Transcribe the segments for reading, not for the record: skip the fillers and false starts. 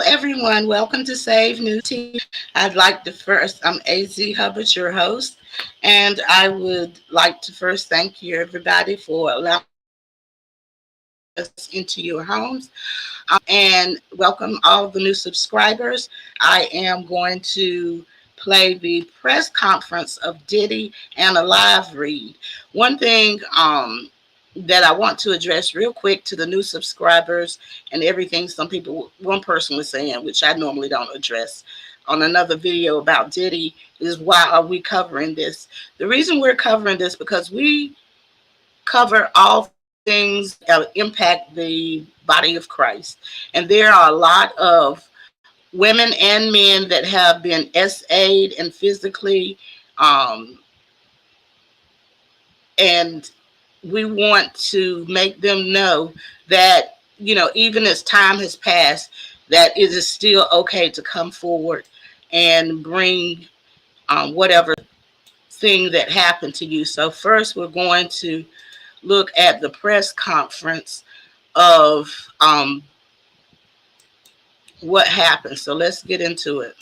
everyone. Welcome to Save News TV. I'd like to first, I'm AZ Hubbard, your host, and I would like to first thank you, everybody, for allowing us into your homes. And welcome all the new subscribers. I am going to play the press conference of Diddy and a live read. One thing that I want to address real quick to the new subscribers and everything one person was saying, which I normally don't address on another video about Diddy, is why are we covering this? The reason we're covering this because we cover all things that impact the body of Christ. And there are a lot of women and men that have been SA'd and physically, um, and we want to make them know that, even as time has passed, that it is still okay to come forward and bring whatever thing that happened to you. So first, we're going to look at the press conference of what happened. So let's get into it.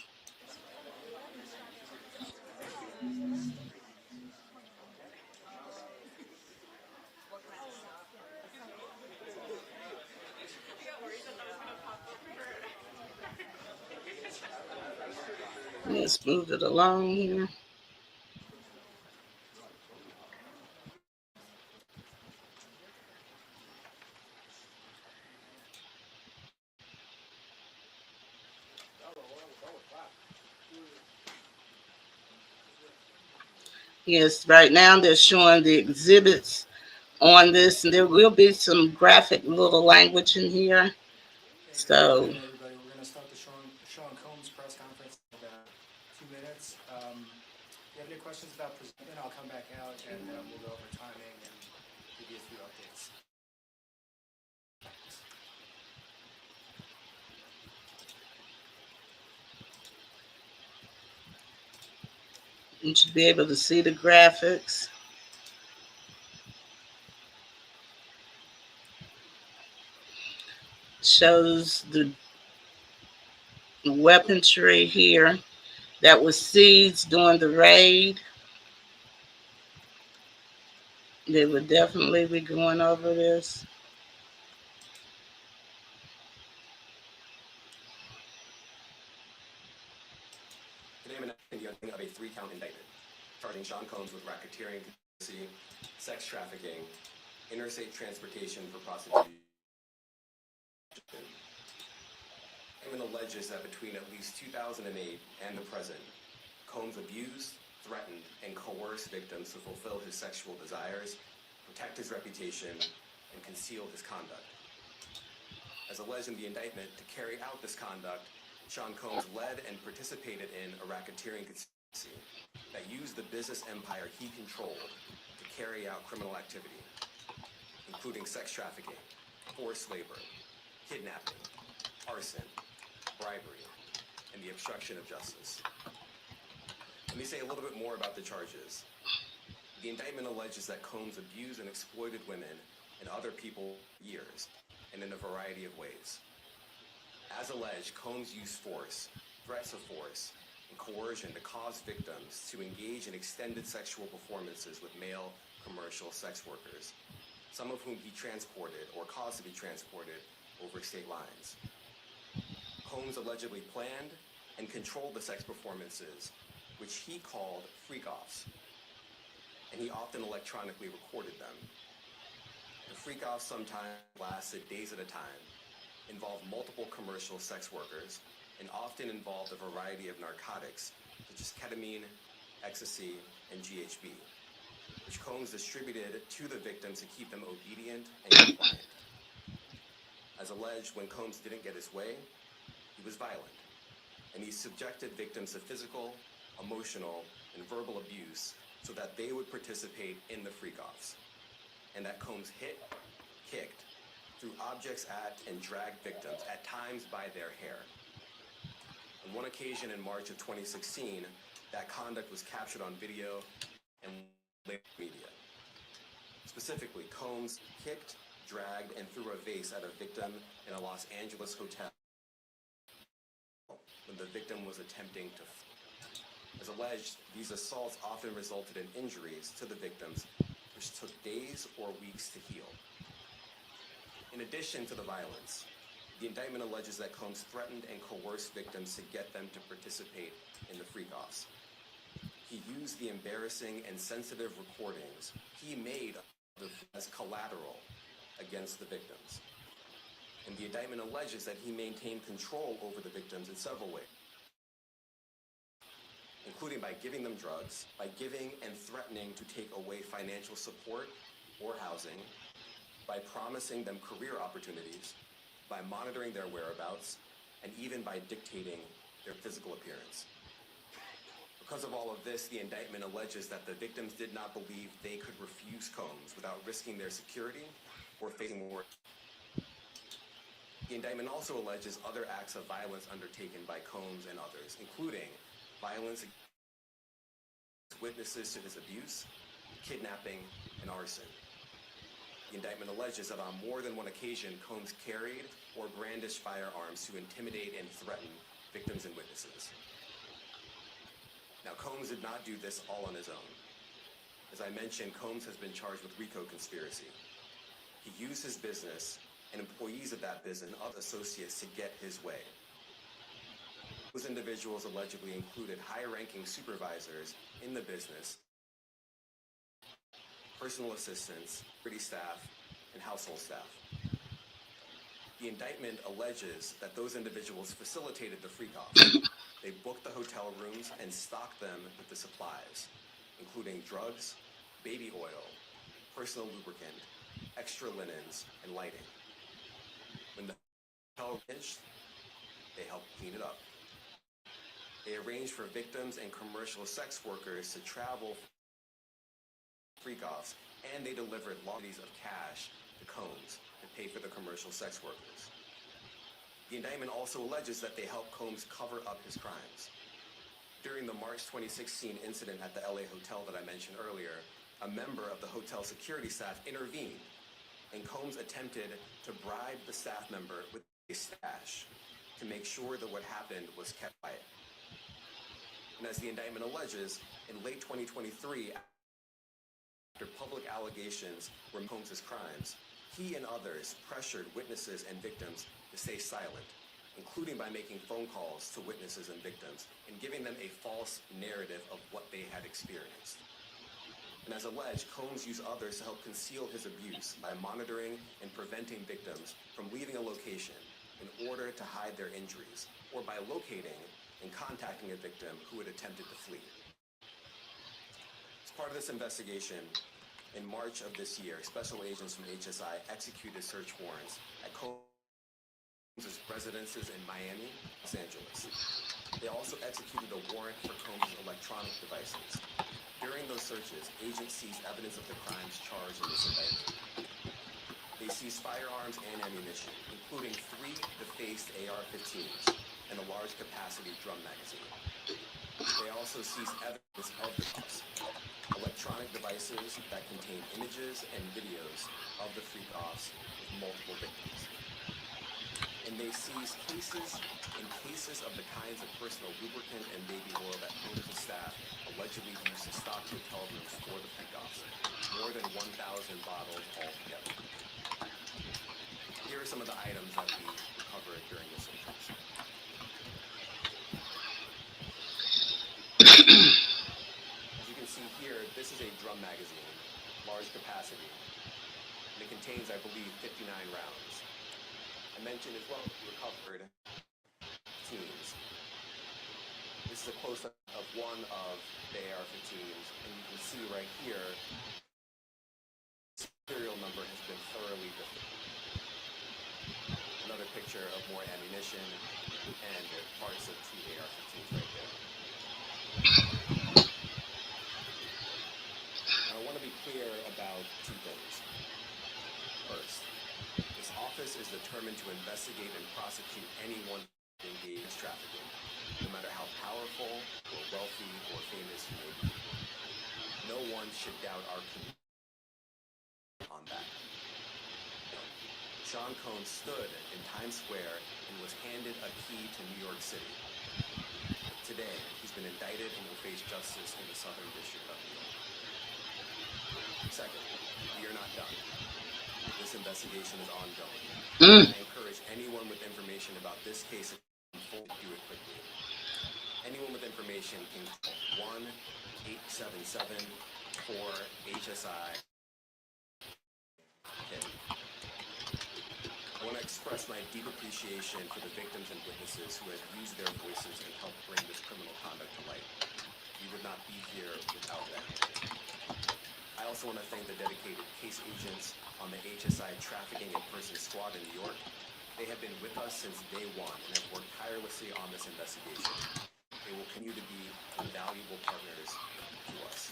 Let's move it along here. Yes, right now they're showing the exhibits on this, and there will be some graphic little language in here. Okay, good So, afternoon, everybody. We're going to start the Sean Combs press conference in about 2 minutes. If you have any questions about presenting, I'll come back out and we'll go over timing and give you a few updates. you should be able to see the graphics. Shows the weaponry here that was seized during the raid. They would definitely be going over this. Today I'm announcing the unveiling of a three-count indictment, charging Sean Combs with racketeering, conspiracy, sex trafficking, interstate transportation for prostitution. It alleges that between at least 2008 and the present, Combs abused, threatened, and coerced victims to fulfill his sexual desires, protect his reputation, and conceal his conduct. As alleged in the indictment, to carry out this conduct, Sean Combs led and participated in a racketeering conspiracy that used the business empire he controlled to carry out criminal activity, including sex trafficking, forced labor, kidnapping, arson, bribery, and the obstruction of justice. Let me say a little bit more about the charges. The indictment alleges that Combs abused and exploited women and other people for years, and in a variety of ways. As alleged, Combs used force, threats of force, and coercion to cause victims to engage in extended sexual performances with male commercial sex workers, some of whom he transported or caused to be transported over state lines. Combs allegedly planned and controlled the sex performances, which he called freak-offs, and he often electronically recorded them. The freak-offs sometimes lasted days at a time, involved multiple commercial sex workers, and often involved a variety of narcotics, such as ketamine, ecstasy, and GHB, which Combs distributed to the victims to keep them obedient and compliant. As alleged, when Combs didn't get his way, he was violent, and he subjected victims to physical, emotional, and verbal abuse so that they would participate in the freak-offs, and that Combs hit, kicked, threw objects at, and dragged victims, at times by their hair. On one occasion in March of 2016, that conduct was captured on video and later media. Specifically, Combs kicked, dragged, and threw a vase at a victim in a Los Angeles hotel when the victim was attempting to flee. As alleged, these assaults often resulted in injuries to the victims, which took days or weeks to heal. In addition to the violence, the indictment alleges that Combs threatened and coerced victims to get them to participate in the freak-offs. He used the embarrassing and sensitive recordings he made as collateral against the victims. And the indictment alleges that he maintained control over the victims in several ways, including by giving them drugs, by giving and threatening to take away financial support or housing, by promising them career opportunities, by monitoring their whereabouts, and even by dictating their physical appearance. Because of all of this, the indictment alleges that the victims did not believe they could refuse Combs without risking their security or facing more. The indictment also alleges other acts of violence undertaken by Combs and others, including violence against witnesses to his abuse, kidnapping, and arson. The indictment alleges that on more than one occasion, Combs carried or brandished firearms to intimidate and threaten victims and witnesses. Now, Combs did not do this all on his own. As I mentioned, Combs has been charged with RICO conspiracy. He used his business and employees of that business and other associates to get his way. Those individuals allegedly included high-ranking supervisors in the business, personal assistants, security staff, and household staff. The indictment alleges that those individuals facilitated the freak-offs. They booked the hotel rooms and stocked them with the supplies, including drugs, baby oil, personal lubricant, extra linens, and lighting. When the hotel finished, they helped clean it up. They arranged for victims and commercial sex workers to travel freak-offs, and they delivered quantities of cash to Combs to pay for the commercial sex workers. The indictment also alleges that they helped Combs cover up his crimes. During the March 2016 incident at the LA hotel that I mentioned earlier, a member of the hotel security staff intervened, and Combs attempted to bribe the staff member with a stash to make sure that what happened was kept quiet. And as the indictment alleges, in late 2023, after public allegations were Combs' crimes, he and others pressured witnesses and victims to stay silent, including by making phone calls to witnesses and victims and giving them a false narrative of what they had experienced. And as alleged, Combs used others to help conceal his abuse by monitoring and preventing victims from leaving a location in order to hide their injuries, or by locating and contacting a victim who had attempted to flee. As part of this investigation, in March of this year, special agents from HSI executed search warrants at Combs' residences in Miami, Los Angeles. They also executed a warrant for Combs' electronic devices. During those searches, agents seized evidence of the crimes charged in this indictment. They seized firearms and ammunition, including 3 defaced AR-15s and a large-capacity drum magazine. They also seized evidence of the crimes, electronic devices that contain images and videos of the freak-offs with multiple victims. And they seized cases of the kinds of personal lubricant and baby oil that Combs' staff allegedly used to stock hotel rooms for the freak-offs, more than 1,000 bottles altogether. Here are some of the items that we recovered during the searches. As you can see here, this is a drum magazine, large capacity, and it contains, I believe, 59 rounds. I mentioned as well we recovered teams. This is a close-up of one of the AR-15s, and you can see right here, the serial number has been thoroughly defined. Another picture of more ammunition and parts of 2 AR-15s right there. Now, I want to be clear about 2 things. First, this office is determined to investigate and prosecute anyone engaged in trafficking, no matter how powerful or wealthy or famous you may be. No one should doubt our commitment on that. Sean Combs stood in Times Square and was handed a key to New York City. Today, he's been indicted and will face justice in the Southern District of New York. Second, we are not done. This investigation is ongoing. Mm. I encourage anyone with information about this case to come forward, do it quickly. Anyone with information can call 1-877-4-HSI. I want to express my deep appreciation for the victims and witnesses who have used their voices and helped bring this criminal conduct to light. We would not be here without them. I also want to thank the dedicated case agents on the HSI Trafficking in Persons Squad in New York. They have been with us since day one and have worked tirelessly on this investigation. They will continue to be invaluable partners to us.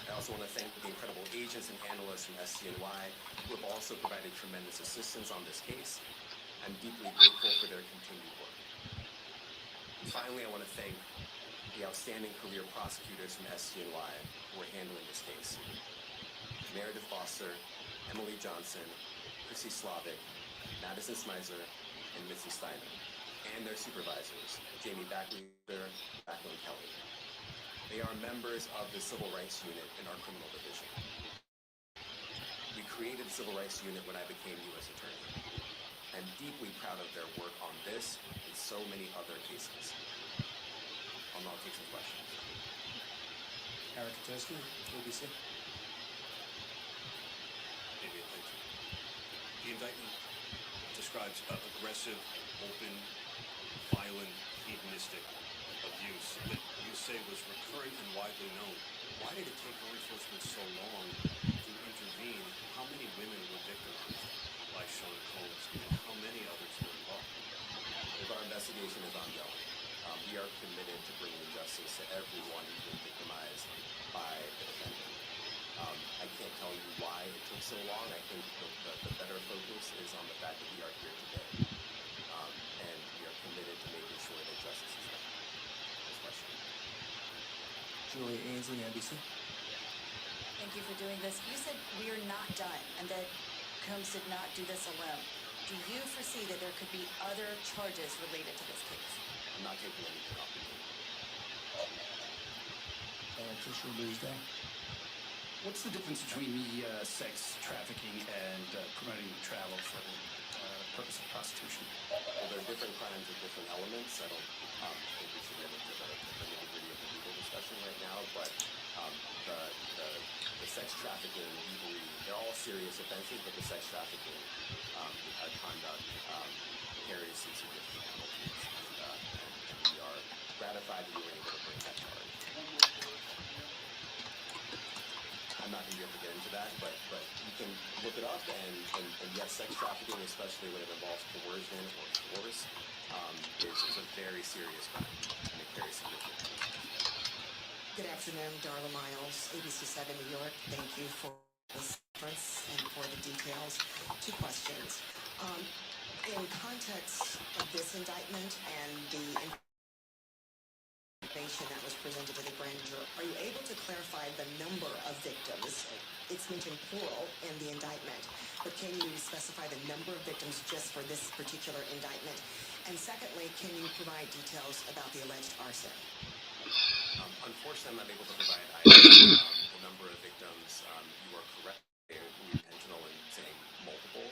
I also want to thank the incredible agents and analysts from SCNY who have also provided tremendous assistance on this case. I'm deeply grateful for their continued work. Finally, I want to thank the outstanding career prosecutors from SCNY who are handling this case. Meredith Foster, Emily Johnson, Chrissy Slavic, Madison Smizer, and Mitzi Steiner, and their supervisors, Jamie Backleiter, Jacqueline Kelly. They are members of the Civil Rights Unit in our criminal division. We created the Civil Rights Unit when I became U.S. Attorney. I'm deeply proud of their work on this and so many other cases. I'll now take some questions. Eric Kotowski, ABC. Maybe I'd like to. The indictment describes aggressive, open, violent, hedonistic abuse that you say was recurrent and widely known. Why did it take law enforcement so long to intervene? How many women were victimized by Sean Combs, and how many others were involved? If our investigation is ongoing, we are committed to bringing justice to everyone who's been victimized by the defendant. I can't tell you why it took so long. I think the better focus is on the fact that we are here today. And we are committed to making sure that justice is done. Next question. Julie Ainsley, NBC. Thank you for doing this. You said we are not done and that Combs did not do this alone. Do you foresee that there could be other charges related to this case? I'm not taking anything off the table. Fisher, Newsday. What's the difference between the sex trafficking and promoting travel for the purpose of prostitution? Well, there are different crimes with different elements. I don't think we should get into the nitty-gritty of the legal discussion right now, but the sex trafficking, we believe, they're all serious offenses, but the sex trafficking conduct carries some significant penalties, and we are gratified that we were able to bring that charge. I'm not going to be able to get into that, but you can look it up, and yes, sex trafficking, especially when it involves coercion or force, is a very serious crime, and it carries significant penalties. Good afternoon, Darla Miles, ABC 7 New York. Thank you for this conference and for the details. Two questions. In context of this indictment and the information that was presented to the grand jury, are you able to clarify the number of victims? It's mentioned plural in the indictment, but can you specify the number of victims just for this particular indictment? And secondly, can you provide details about the alleged arson? Unfortunately, I'm not able to provide either the number of victims. You are correct. They're intentional in saying multiple.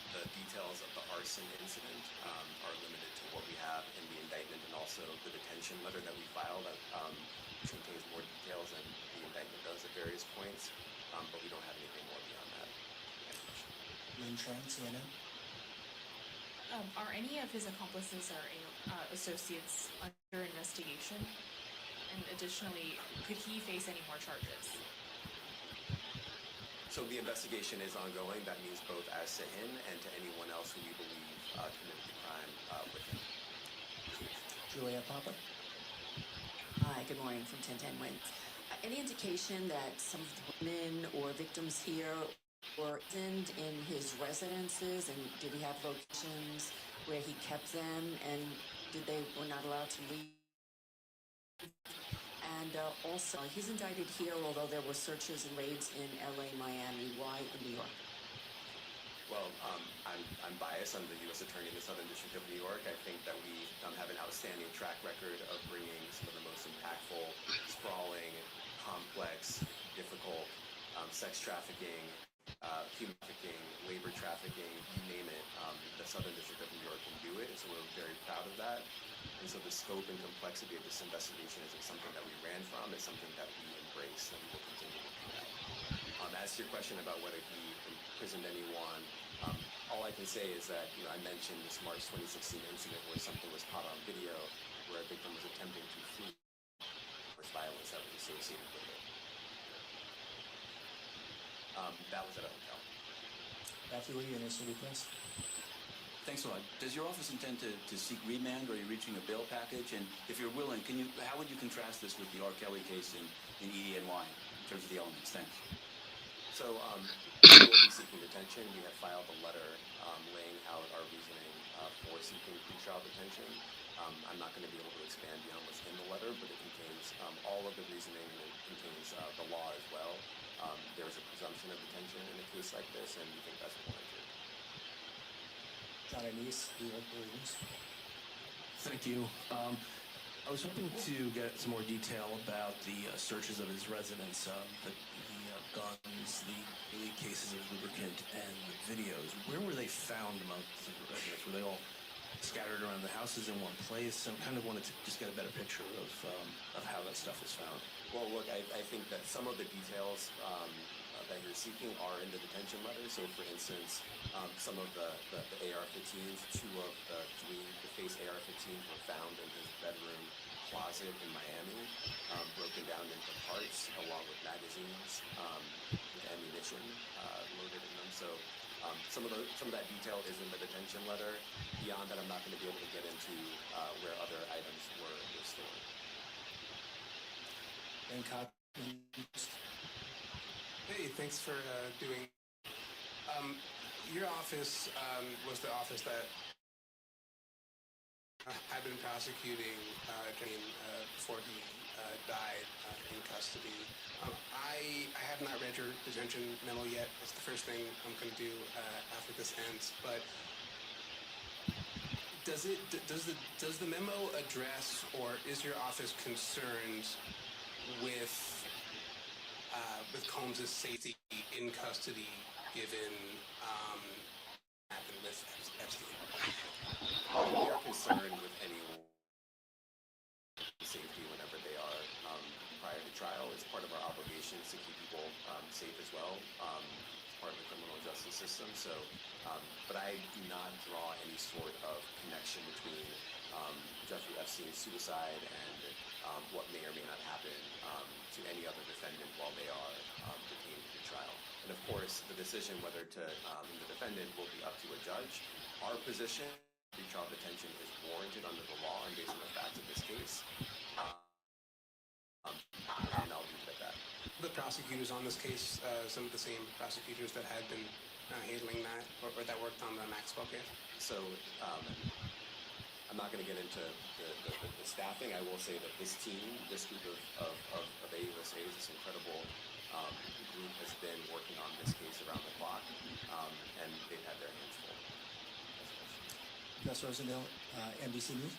The details of the arson incident are limited to what we have in the indictment and also the detention letter that we filed, which contains more details than the indictment does at various points, but we don't have anything more beyond that. Next question. Lynn Tran, CNN. Are any of his accomplices or associates under investigation? And additionally, could he face any more charges? So the investigation is ongoing. That means both as to him and to anyone else who we believe committed the crime with him. Juliet Papa. Hi, good morning from 1010 Wins. Any indication that some of the women or victims here were in his residences, and did he have locations where he kept them, and were not allowed to leave? And also, he's indicted here, although there were searches and raids in LA, Miami. Why in New York? Well, I'm biased. I'm the U.S. Attorney in the Southern District of New York. I think that we have an outstanding outstanding track record of bringing some of the most impactful, sprawling, complex, difficult sex trafficking, human trafficking, labor trafficking, you name it. The Southern District of New York can do it, and so we're very proud of that. And so the scope and complexity of this investigation isn't something that we ran from, it's something that we embrace, and we will continue to do that. As to your question about whether he imprisoned anyone, all I can say is that, I mentioned this March 2016 incident where something was caught on video, where a victim was attempting to flee violence that was associated with it. That was at a hotel. Matthew, what are your initial requests? Thanks a lot. Does your office intend to seek remand, or are you reaching a bail package? And if you're willing, how would you contrast this with the R. Kelly case in EDNY in terms of the elements? Thanks. So we will be seeking detention. We have filed a letter laying out our reasoning for seeking pretrial detention. I'm not going to be able to expand beyond what's in the letter, but it contains all of the reasoning, and it contains the law as well. There's a presumption of detention in a case like this, and we think that's warranted. John Anise, New York Daily News. Thank you. I was hoping to get some more detail about the searches of his residence, the guns, the elite cases of lubricant, and the videos. Where were they found amongst the residents? Were they all scattered around the houses in one place? I kind of wanted to just get a better picture of how that stuff was found. Well, look, I think that some of the details that you're seeking are in the detention letter. So, for instance, some of the AR-15s, two of the three Face AR-15s were found in his bedroom closet in Miami, broken down into parts along with magazines, with ammunition loaded in them. So, some of that detail is in the detention letter. Beyond that, I'm not going to be able to get into where other items were stored. Ben Cox. Hey, thanks for doing. Your office was the office that had been prosecuting Jane before he died in custody. I have not read your detention memo yet. That's the first thing I'm going to do after this ends. But does the memo address, or is your office concerned with Combs' safety in custody, given happened with Epstein? We are concerned with anyone safety whenever they are prior to trial. It's part of our obligations to keep people safe as well. It's part of the criminal justice system. So, but I do not draw any sort of connection between Jeffrey Epstein's suicide and what may or may not happen to any other defendant while they are detained in trial. And of course, the decision whether to the defendant will be up to a judge. Our position, pretrial detention, is warranted under the law and based on the facts of this case. And I'll leave it at that. The prosecutors on this case, some of the same prosecutors that had been handling that, or that worked on the Maxwell case? So, I'm not going to get into the staffing. I will say that this team, this group of AUSAs, this incredible group has been working on this case around the clock, and they've had their hands full. Gus Rosendale, NBC News.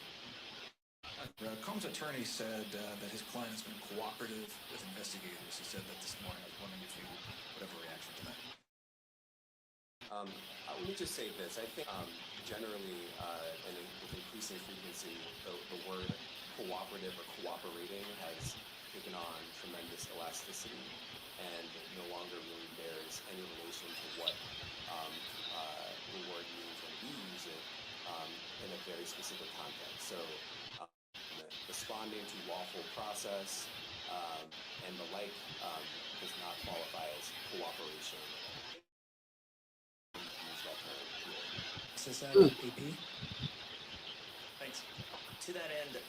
Combs' attorney said that his client has been cooperative with investigators. He said that this morning. I was wondering if you would have a reaction to that. Let me just say this. I think generally, and with increasing frequency, the word cooperative or cooperating has taken on tremendous elasticity and no longer really bears any relation to what the word means when we use it in a very specific context. So, responding to lawful process and the like does not qualify as cooperation. AP. Thanks. To that end,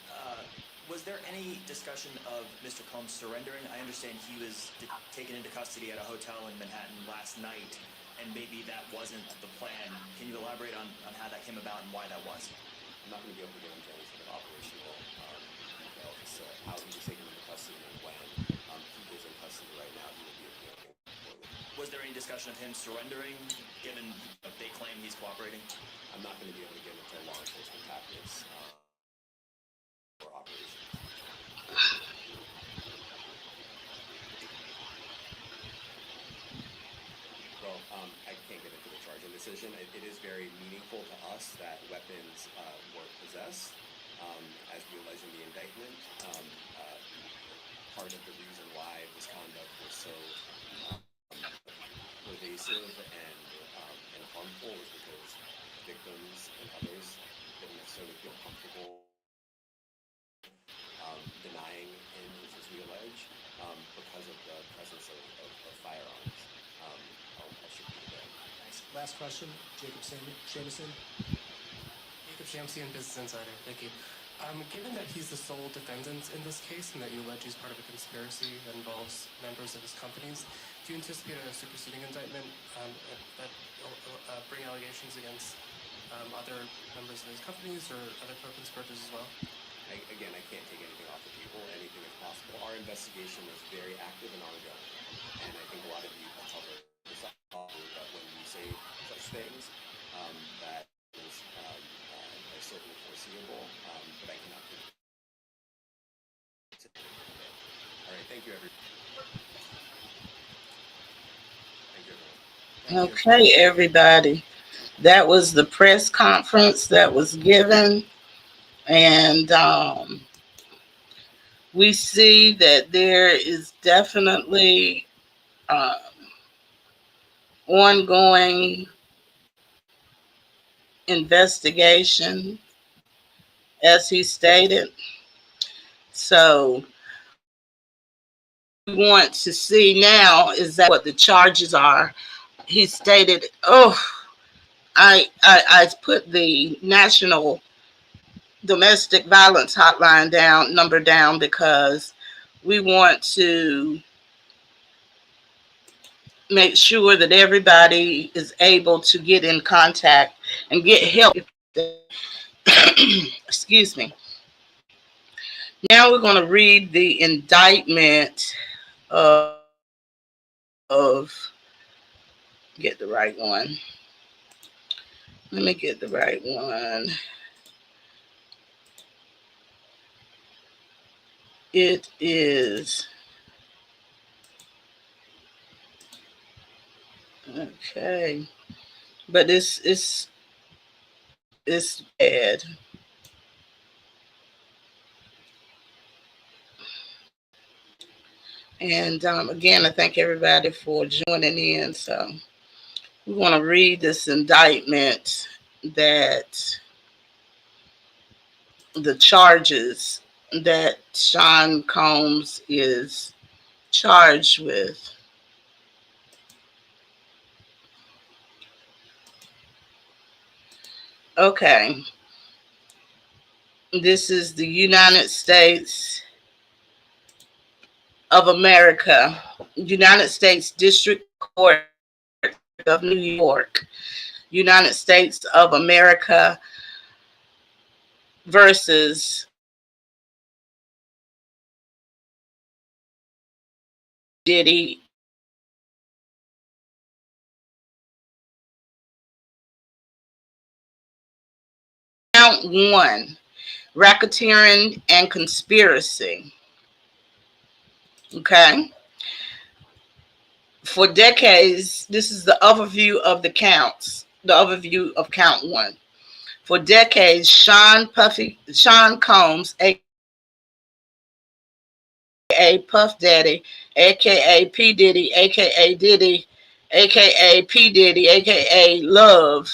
was there any discussion of Mr. Combs surrendering? I understand he was taken into custody at a hotel in Manhattan last night, and maybe that wasn't the plan. Can you elaborate on how that came about and why that was? I'm not going to be able to get into any sort of operational details, how he was taken into custody and when. He is in custody right now. He will be appealing. Was there any discussion of him surrendering, given they claim he's cooperating? I'm not going to be able to get into law enforcement tactics. harmful to us that weapons were possessed, as we allege in the indictment. Part of the reason why this conduct was so pervasive and harmful was because victims and others didn't necessarily feel comfortable denying in as we allege, because of the presence of firearms. I'll shift you there. Thanks. Last question, Jameson. Jacob Shamsian, Business Insider. Thank you. Given that he's the sole defendant in this case and that you allege he's part of a conspiracy that involves members of his companies, do you anticipate a superseding indictment that will bring allegations against other members of his companies or other co-conspirators as well? Again, I can't take anything off the table. Anything is possible. Our investigation is very active and ongoing. And I think a lot of you have covered this up, that when you say such things, that is certainly foreseeable, but I cannot take it. All right, thank you, everyone. Thank you, everyone. Okay, everybody. That was the press conference that was given. And we see that there is definitely uh, ongoing investigation, as he stated. So we want to see now is that what the charges are. He stated, "Oh, I put the national domestic violence hotline number down because we want to make sure that everybody is able to get in contact and get help." Excuse me. Now we're going to read the indictment of get the right one. Let me get the right one. It is okay, but it's bad. And again, I thank everybody for joining in. So we want to read this indictment that the charges that Sean Combs is charged with. Okay, this is the United States of America, United States District Court of New York, United States of America versus Diddy. Count one, racketeering and conspiracy. Okay. For decades, this is the overview of the counts, the overview of count one. For decades, Sean Combs, aka Puff Daddy, aka P Diddy, aka Diddy, aka P Diddy, aka Love,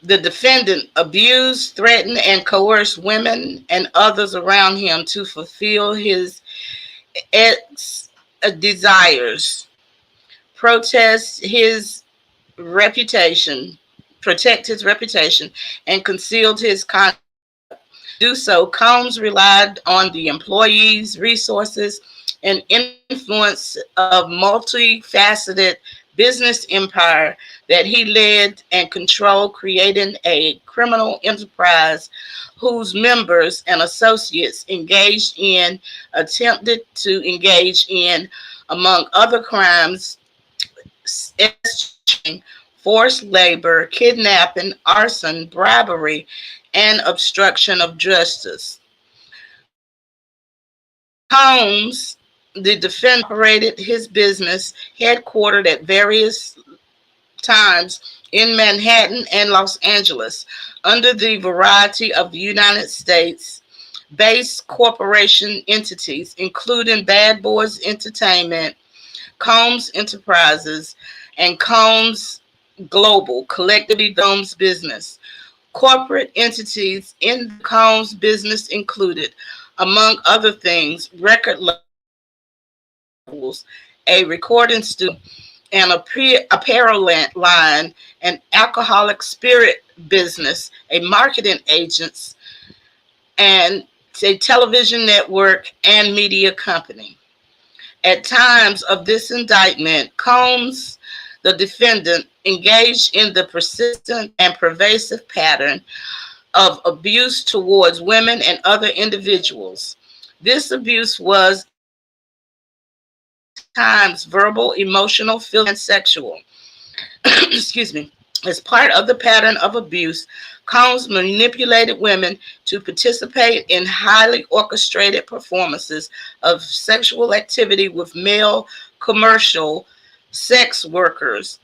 the defendant abused, threatened, and coerced women and others around him to fulfill his ex desires, protest his reputation, protect his reputation, and concealed his conduct. Do so, Combs relied on the employees, resources, and influence of multifaceted business empire that he led and controlled, creating a criminal enterprise whose members and associates attempted to engage in, among other crimes, forced labor, kidnapping, arson, bribery, and obstruction of justice. Combs The defendant operated his business headquartered at various times in Manhattan and Los Angeles under the variety of United States based corporation entities, including Bad Boys Entertainment, Combs Enterprises, and Combs Global, collectively Combs Business. Corporate entities in the Combs business included, among other things, record labels, a recording studio, an apparel line, an alcoholic spirit business, a marketing agent, and a television network and media company. At times of this indictment, Combs, the defendant, engaged in the persistent and pervasive pattern of abuse towards women and other individuals. This abuse was at times verbal, emotional, physical, and sexual. Excuse me. As part of the pattern of abuse, Combs manipulated women to participate in highly orchestrated performances of sexual activity with male commercial sex workers.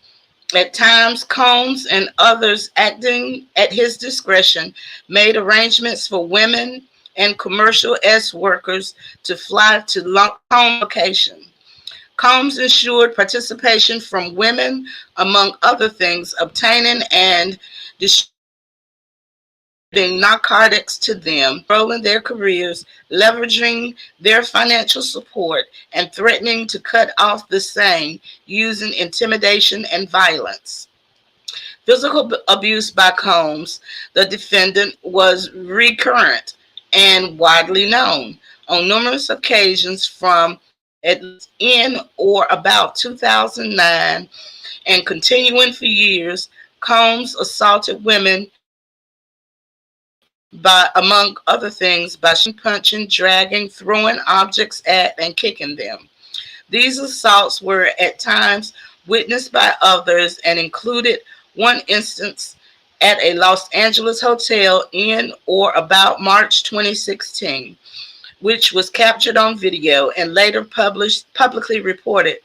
At times, Combs and others acting at his discretion made arrangements for women and commercial S workers to fly to home location. Combs ensured participation from women, among other things, obtaining and distributing narcotics to them, controlling their careers, leveraging their financial support, and threatening to cut off the same using intimidation and violence. Physical abuse by Combs, the defendant, was recurrent and widely known. On numerous occasions from at least in or about 2009 and continuing for years, Combs assaulted women by, among other things, by punching, dragging, throwing objects at, and kicking them. These assaults were at times witnessed by others and included one instance at a Los Angeles hotel in or about March 2016, which was captured on video and later publicly reported,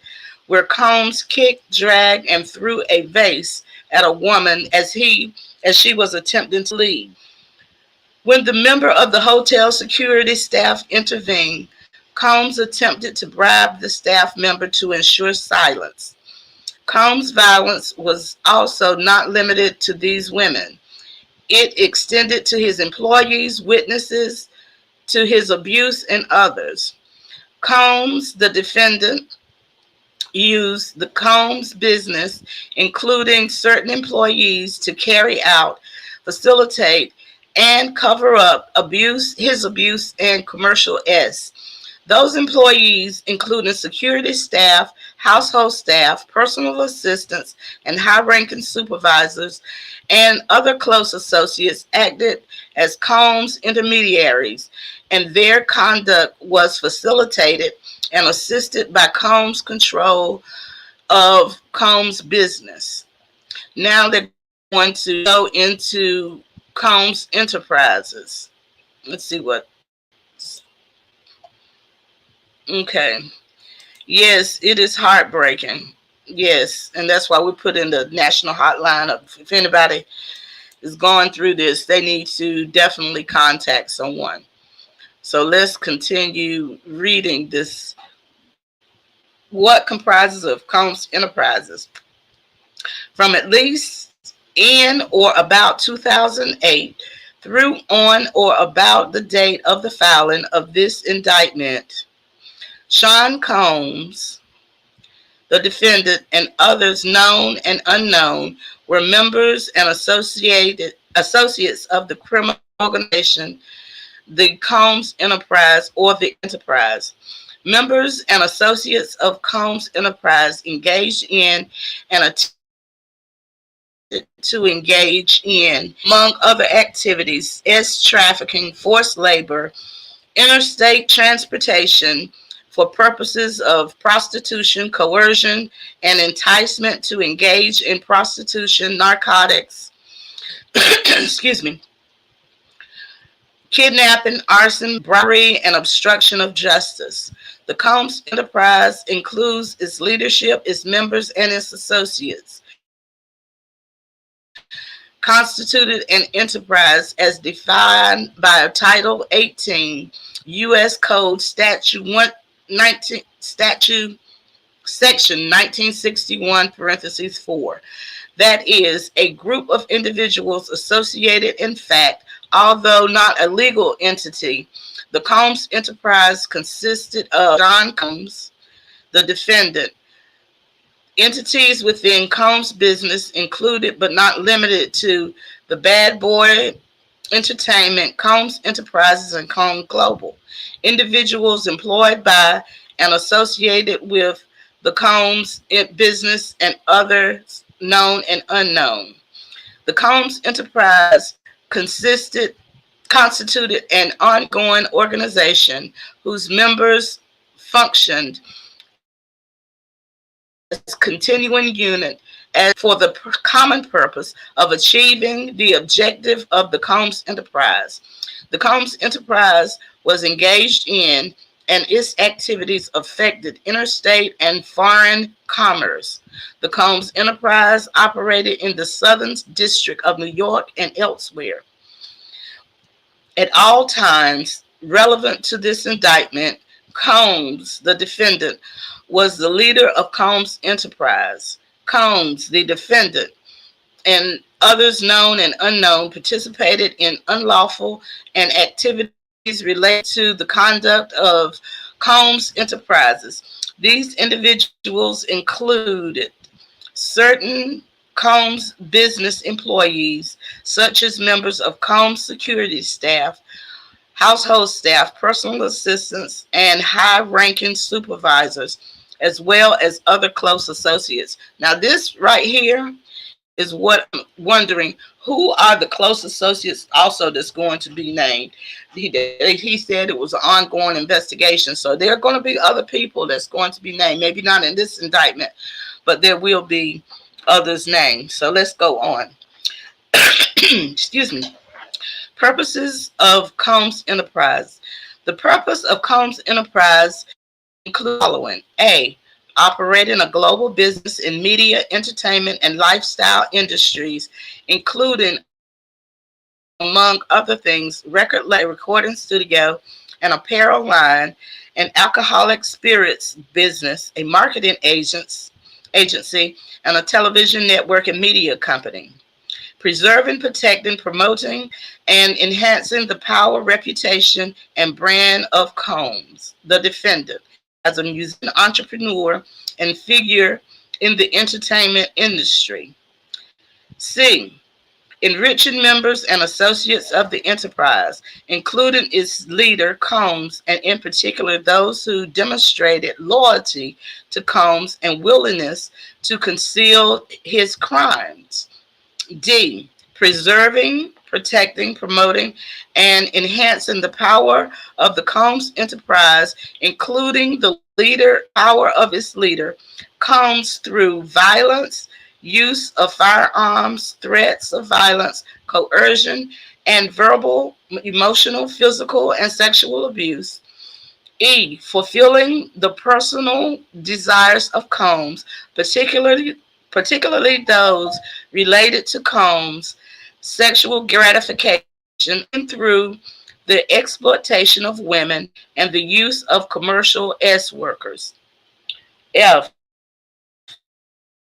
where Combs kicked, dragged, and threw a vase at a woman as she was attempting to leave. When the member of the hotel security staff intervened, Combs attempted to bribe the staff member to ensure silence. Combs' violence was also not limited to these women. It extended to his employees, witnesses to his abuse, and others. Combs, the defendant, used the Combs business, including certain employees, to carry out, facilitate, and cover up his abuse and commercial S. Those employees, including security staff, household staff, personal assistants, and high ranking supervisors, and other close associates, acted as Combs intermediaries, and their conduct was facilitated and assisted by Combs' control of Combs' business. Now they're going to go into Combs Enterprises. Let's see what. Okay. Yes, it is heartbreaking. Yes, and that's why we put in the national hotline. If anybody is going through this, they need to definitely contact someone. So let's continue reading this. What comprises of Combs Enterprises? From at least in or about 2008 through on or about the date of the filing of this indictment, Sean Combs, the defendant, and others known and unknown were members and associates of the criminal organization, the Combs Enterprise or the Enterprise. Members and associates of Combs Enterprise engaged in and attempted to engage in, among other activities, is trafficking, forced labor, interstate transportation for purposes of prostitution, coercion, and enticement to engage in prostitution, narcotics, excuse me, kidnapping, arson, bribery, and obstruction of justice. The Combs enterprise includes its leadership, its members, and its associates. Constituted an enterprise as defined by Title 18 U.S. Code Statute 119 Statute Section 1961 parentheses 4. That is a group of individuals associated in fact, although not a legal entity. The Combs enterprise consisted of John Combs, the defendant. Entities within Combs business included but not limited to the Bad Boy Entertainment, Combs Enterprises, and Combs Global. Individuals employed by and associated with the Combs business and others known and unknown. The Combs Enterprise consisted constituted an ongoing organization whose members functioned as continuing unit as for the common purpose of achieving the objective of the Combs Enterprise. The Combs Enterprise was engaged in and its activities affected interstate and foreign commerce. The Combs Enterprise operated in the Southern District of New York and elsewhere. At all times relevant to this indictment, Combs, the defendant, was the leader of Combs Enterprise. Combs, the defendant, and others known and unknown participated in unlawful and activities related to the conduct of Combs Enterprises. These individuals included certain Combs business employees, such as members of Combs security staff, household staff, personal assistants, and high ranking supervisors, as well as other close associates. Now, this right here is what I'm wondering, who are the close associates also that's going to be named? He said it was an ongoing investigation. So there are going to be other people that's going to be named. Maybe not in this indictment, but there will be others named. So let's go on. Excuse me. Purposes of Combs Enterprise. The purpose of Combs Enterprise include the following. A. Operating a global business in media, entertainment, and lifestyle industries, including, among other things, record label, recording studio, an apparel line, an alcoholic spirits business, a marketing agency, and a television network and media company. Preserving, protecting, promoting, and enhancing the power, reputation, and brand of Combs, the defendant, as a musician, entrepreneur, and figure in the entertainment industry. C. Enriching members and associates of the enterprise, including its leader, Combs, and in particular those who demonstrated loyalty to Combs and willingness to conceal his crimes. D. Preserving, protecting, promoting, and enhancing the power of the Combs enterprise, including the leader power of its leader, Combs through violence, use of firearms, threats of violence, coercion, and verbal, emotional, physical, and sexual abuse. E. Fulfilling the personal desires of Combs, particularly those related to Combs' sexual gratification through the exploitation of women and the use of commercial S workers. F.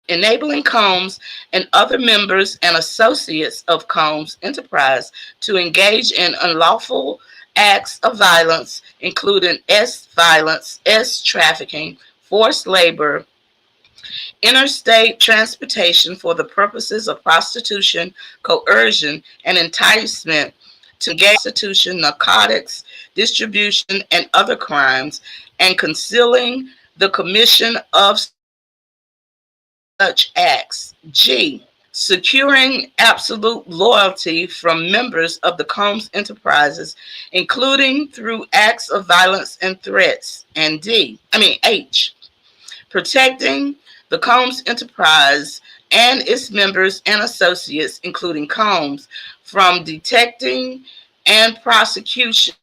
Enabling Combs and other members and associates of Combs Enterprise to engage in unlawful acts of violence, including S violence, S trafficking, forced labor, interstate transportation for the purposes of prostitution, coercion, and enticement to engage in prostitution, narcotics, distribution, and other crimes, and concealing the commission of such acts. G. Securing absolute loyalty from members of the Combs enterprises, including through acts of violence and threats. And H. Protecting the Combs enterprise and its members and associates, including Combs, from detecting and prosecution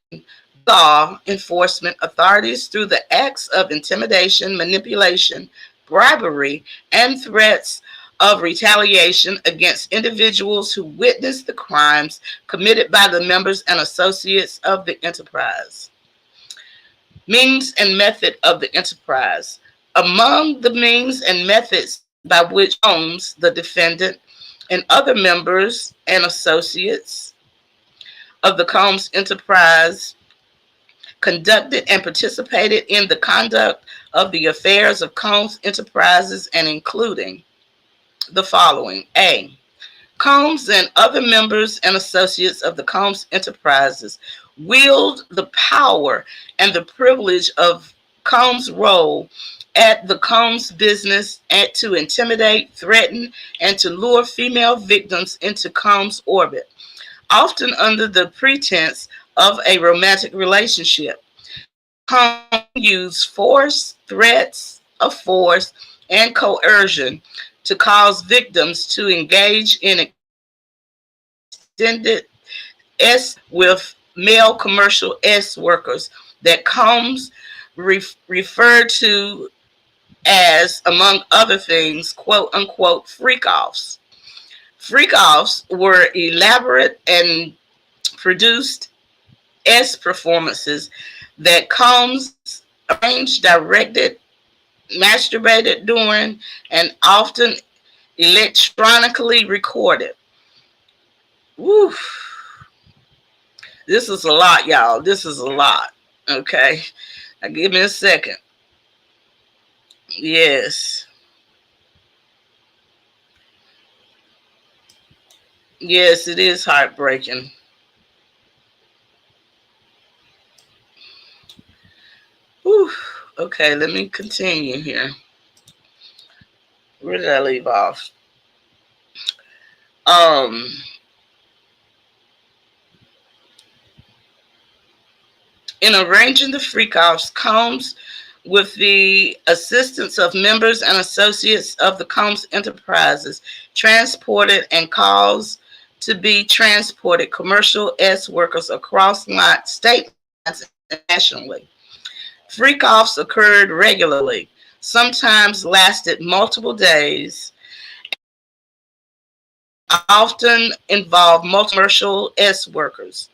law enforcement authorities through the acts of intimidation, manipulation, bribery, and threats of retaliation against individuals who witnessed the crimes committed by the members and associates of the enterprise. Means and method of the enterprise. Among the means and methods by which Holmes, the defendant, and other members and associates of the Combs enterprise conducted and participated in the conduct of the affairs of Combs enterprises and including the following. A. Combs and other members and associates of the Combs enterprises wield the power and the privilege of Combs' role at the Combs business and to intimidate, threaten, and to lure female victims into Combs' orbit, often under the pretense of a romantic relationship. Combs use force, threats of force, and coercion to cause victims to engage in extended with male commercial workers that Combs referred to as, among other things, quote unquote, freak offs. Freak offs were elaborate and produced performances that Combs arranged, directed, masturbated during, and often electronically recorded. Woo. This is a lot, y'all. This is a lot. Okay. Now give me a second. Yes. Yes, it is heartbreaking. Whew. Okay, let me continue here. Where did I leave off? Um, in arranging the freak-offs, Combs, with the assistance of members and associates of the Combs enterprises, transported and caused to be transported commercial workers across state lines and nationally. Freak-offs occurred regularly, sometimes lasted multiple days, often involved multiple commercial workers.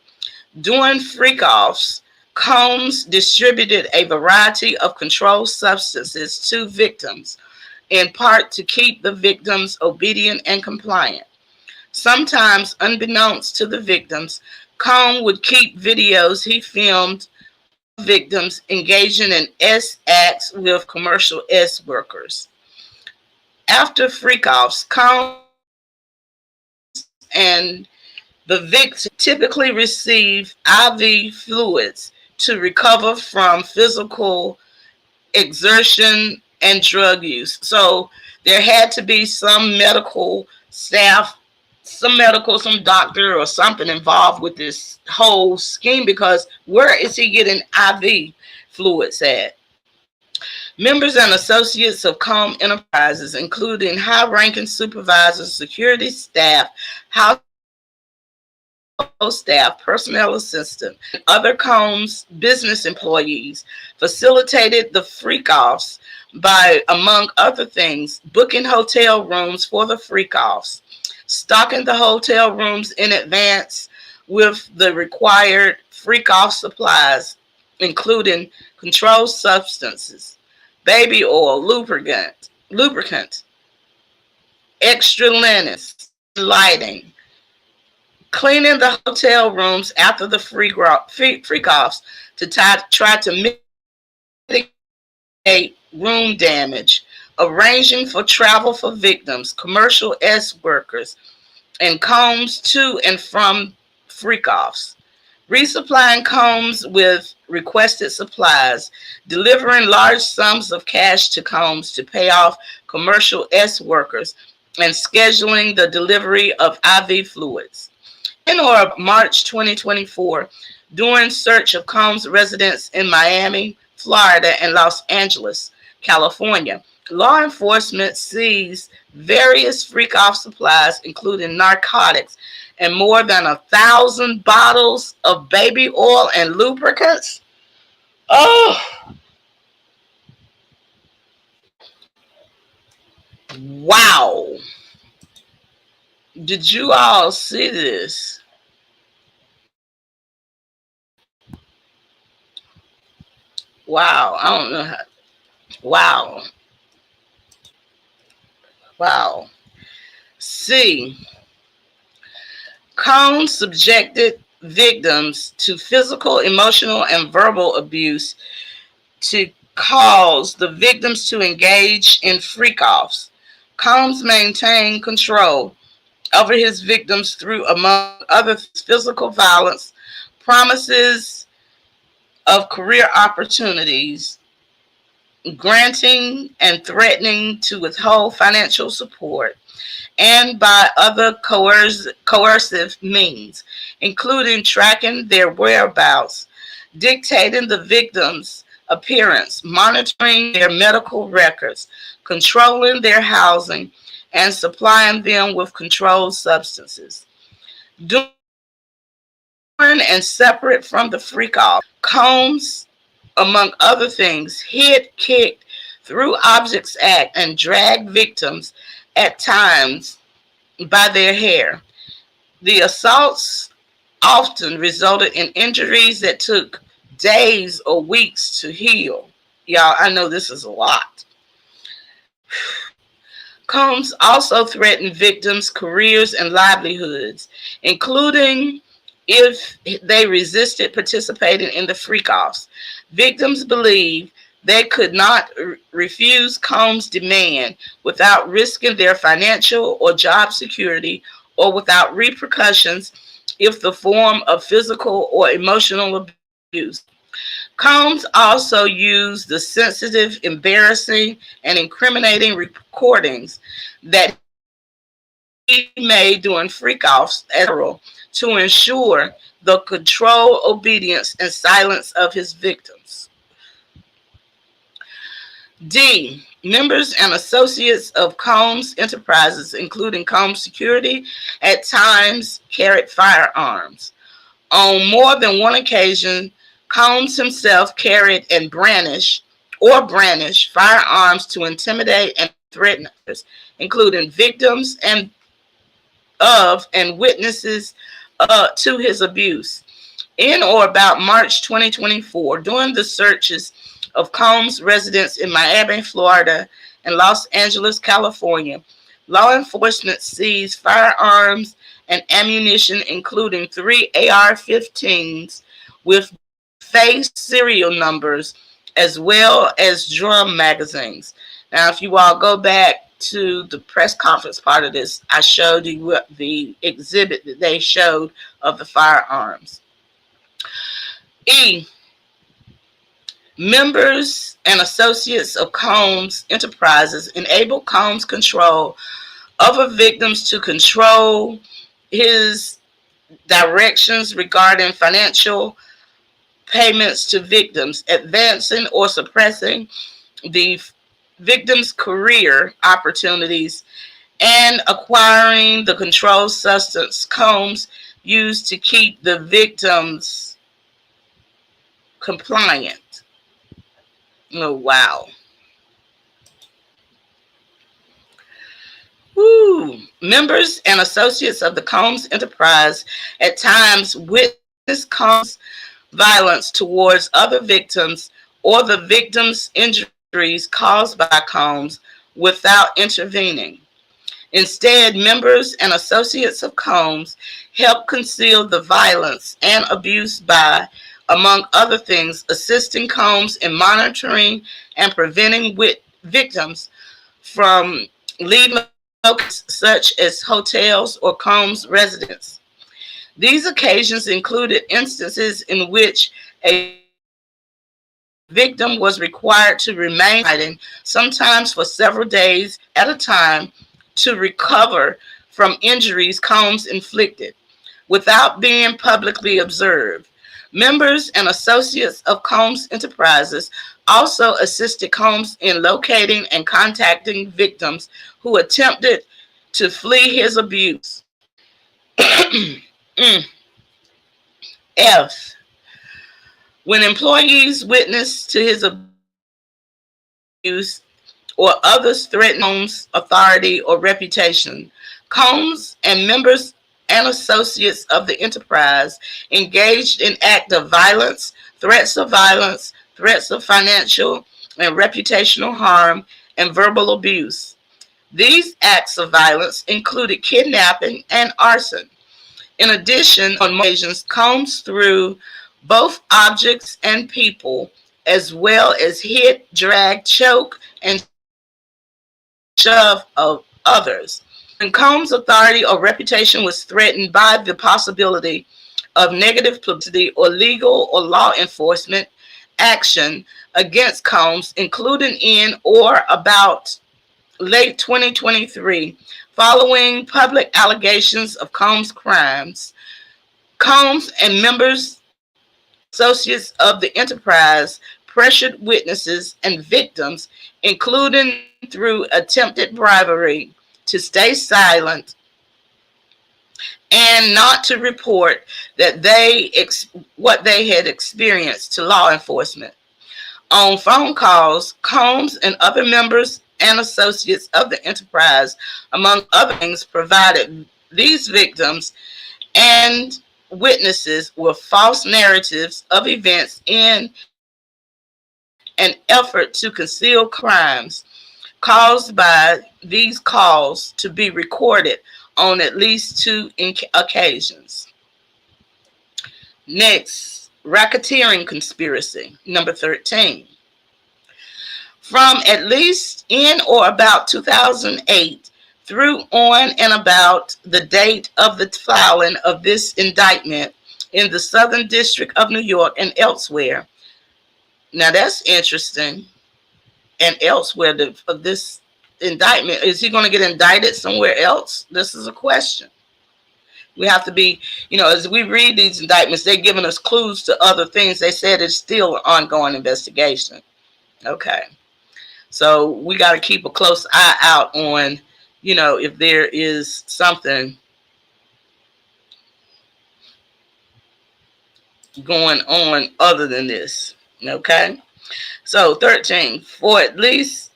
During freak-offs, Combs distributed a variety of controlled substances to victims, in part to keep the victims obedient and compliant. Sometimes, unbeknownst to the victims, Combs would keep videos he filmed of victims engaging in acts with commercial workers. After freak-offs, Combs and the victim typically receive IV fluids to recover from physical exertion and drug use. So there had to be some medical staff, some doctor or something involved with this whole scheme, because where is he getting IV fluids at? Members and associates of Comb Enterprises, including high-ranking supervisors, security staff, house staff, personnel assistant, and other Combs business employees, facilitated the freak-offs by, among other things, booking hotel rooms for the freak-offs, stocking the hotel rooms in advance with the required freak-off supplies, including controlled substances, baby oil, lubricant, extra linens, lighting, cleaning the hotel rooms after the freak-offs to try to mitigate room damage, arranging for travel for victims, commercial workers, and Combs to and from freak-offs, resupplying Combs with requested supplies, delivering large sums of cash to Combs to pay off commercial workers, and scheduling the delivery of IV fluids. In or March 2024, during search of Combs' residents in Miami, Florida, and Los Angeles, California, law enforcement seized various freak-off supplies, including narcotics, and more than 1,000 bottles of baby oil and lubricants. Oh, wow. Did you all see this? Wow. I don't know how. Wow. Wow. See, Combs subjected victims to physical, emotional, and verbal abuse to cause the victims to engage in freak offs. Combs maintained control over his victims through, among other things, physical violence, promises of career opportunities, granting and threatening to withhold financial support, and by other coercive means, including tracking their whereabouts, dictating the victim's appearance, monitoring their medical records, controlling their housing, and supplying them with controlled substances. Doing and separate from the freak off, Combs, among other things, hit, kicked, threw objects at, and dragged victims at times by their hair. The assaults often resulted in injuries that took days or weeks to heal. Y'all, I know this is a lot. Combs also threatened victims' careers and livelihoods, including if they resisted participating in the freak offs. Victims believed they could not refuse Combs' demand without risking their financial or job security or without repercussions if the form of physical or emotional abuse. Combs also used the sensitive, embarrassing, and incriminating recordings that he made during freak-offs as to ensure the control, obedience, and silence of his victims. D. Members and associates of Combs Enterprises, including Combs Security, at times carried firearms. On more than one occasion, Combs himself carried and brandished firearms to intimidate and threaten others, including victims and witnesses to his abuse. In or about March 2024, during the searches of Combs' residence in Miami, Florida, and Los Angeles, California, law enforcement seized firearms and ammunition, including three AR-15s with face serial numbers, as well as drum magazines. Now, if you all go back to the press conference part of this, I showed you what the exhibit that they showed of the firearms. E. Members and associates of Combs Enterprises enable Combs' control over victims to control his directions regarding financial payments to victims, advancing or suppressing the victim's career opportunities, and acquiring the controlled substance Combs used to keep the victims compliant. Oh, wow. Woo. Members and associates of the Combs Enterprise at times witness Combs' violence towards other victims or the victims' injuries caused by Combs without intervening. Instead, members and associates of Combs help conceal the violence and abuse by, among other things, assisting Combs in monitoring and preventing victims from leaving locations such as hotels or Combs' residence. These occasions included instances in which a victim was required to remain hiding, sometimes for several days at a time, to recover from injuries Combs inflicted, without being publicly observed. Members and associates of Combs Enterprises also assisted Combs in locating and contacting victims who attempted to flee his abuse. Mm. F. When employees witness to his abuse or others threaten Combs' authority or reputation, Combs and members and associates of the enterprise engaged in acts of violence, threats of financial and reputational harm, and verbal abuse. These acts of violence included kidnapping and arson. In addition, on more occasions, Combs threw both objects and people, as well as hit, drag, choke, and shove of others. When Combs' authority or reputation was threatened by the possibility of negative publicity or legal or law enforcement action against Combs, including in or about late 2023, following public allegations of Combs' crimes, Combs and members and associates of the enterprise pressured witnesses and victims, including through attempted bribery, to stay silent and not to report that what they had experienced to law enforcement. On phone calls, Combs and other members and associates of the enterprise, among other things, provided these victims and witnesses with false narratives of events in an effort to conceal crimes caused by these calls to be recorded on at least two occasions. Next, racketeering conspiracy. Number 13. From at least in or about 2008 through on and about the date of the filing of this indictment in the Southern District of New York and elsewhere. Now that's interesting. And elsewhere, of this indictment, is he going to get indicted somewhere else? This is a question. We have to be, as we read these indictments, they're giving us clues to other things. They said it's still an ongoing investigation. Okay. So we got to keep a close eye out on, if there is something going on other than this. Okay. So 13, for at least,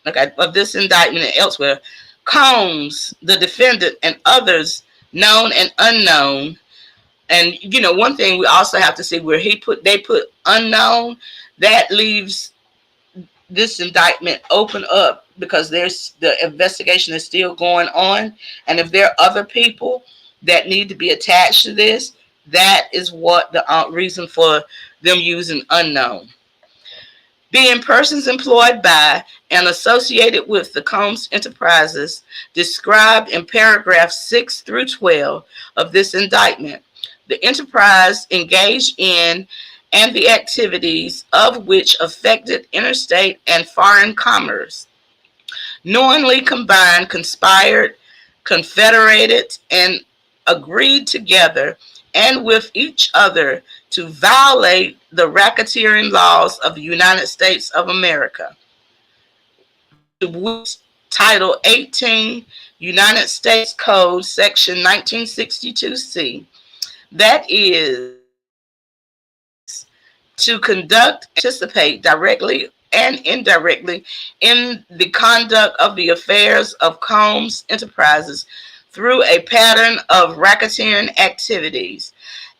okay, of this indictment and elsewhere, Combs, the defendant, and others known and unknown. And one thing we also have to see where they put unknown, that leaves this indictment open up because the investigation is still going on. And if there are other people that need to be attached to this, that is what the reason for them using unknown. Being persons employed by and associated with the Combs Enterprises described in paragraphs 6 through 12 of this indictment. The enterprise engaged in and the activities of which affected interstate and foreign commerce, knowingly combined, conspired, confederated, and agreed together and with each other to violate the racketeering laws of the United States of America, to which Title 18 United States Code Section 1962C, that is, to conduct, participate directly and indirectly in the conduct of the affairs of Combs Enterprises through a pattern of racketeering activities,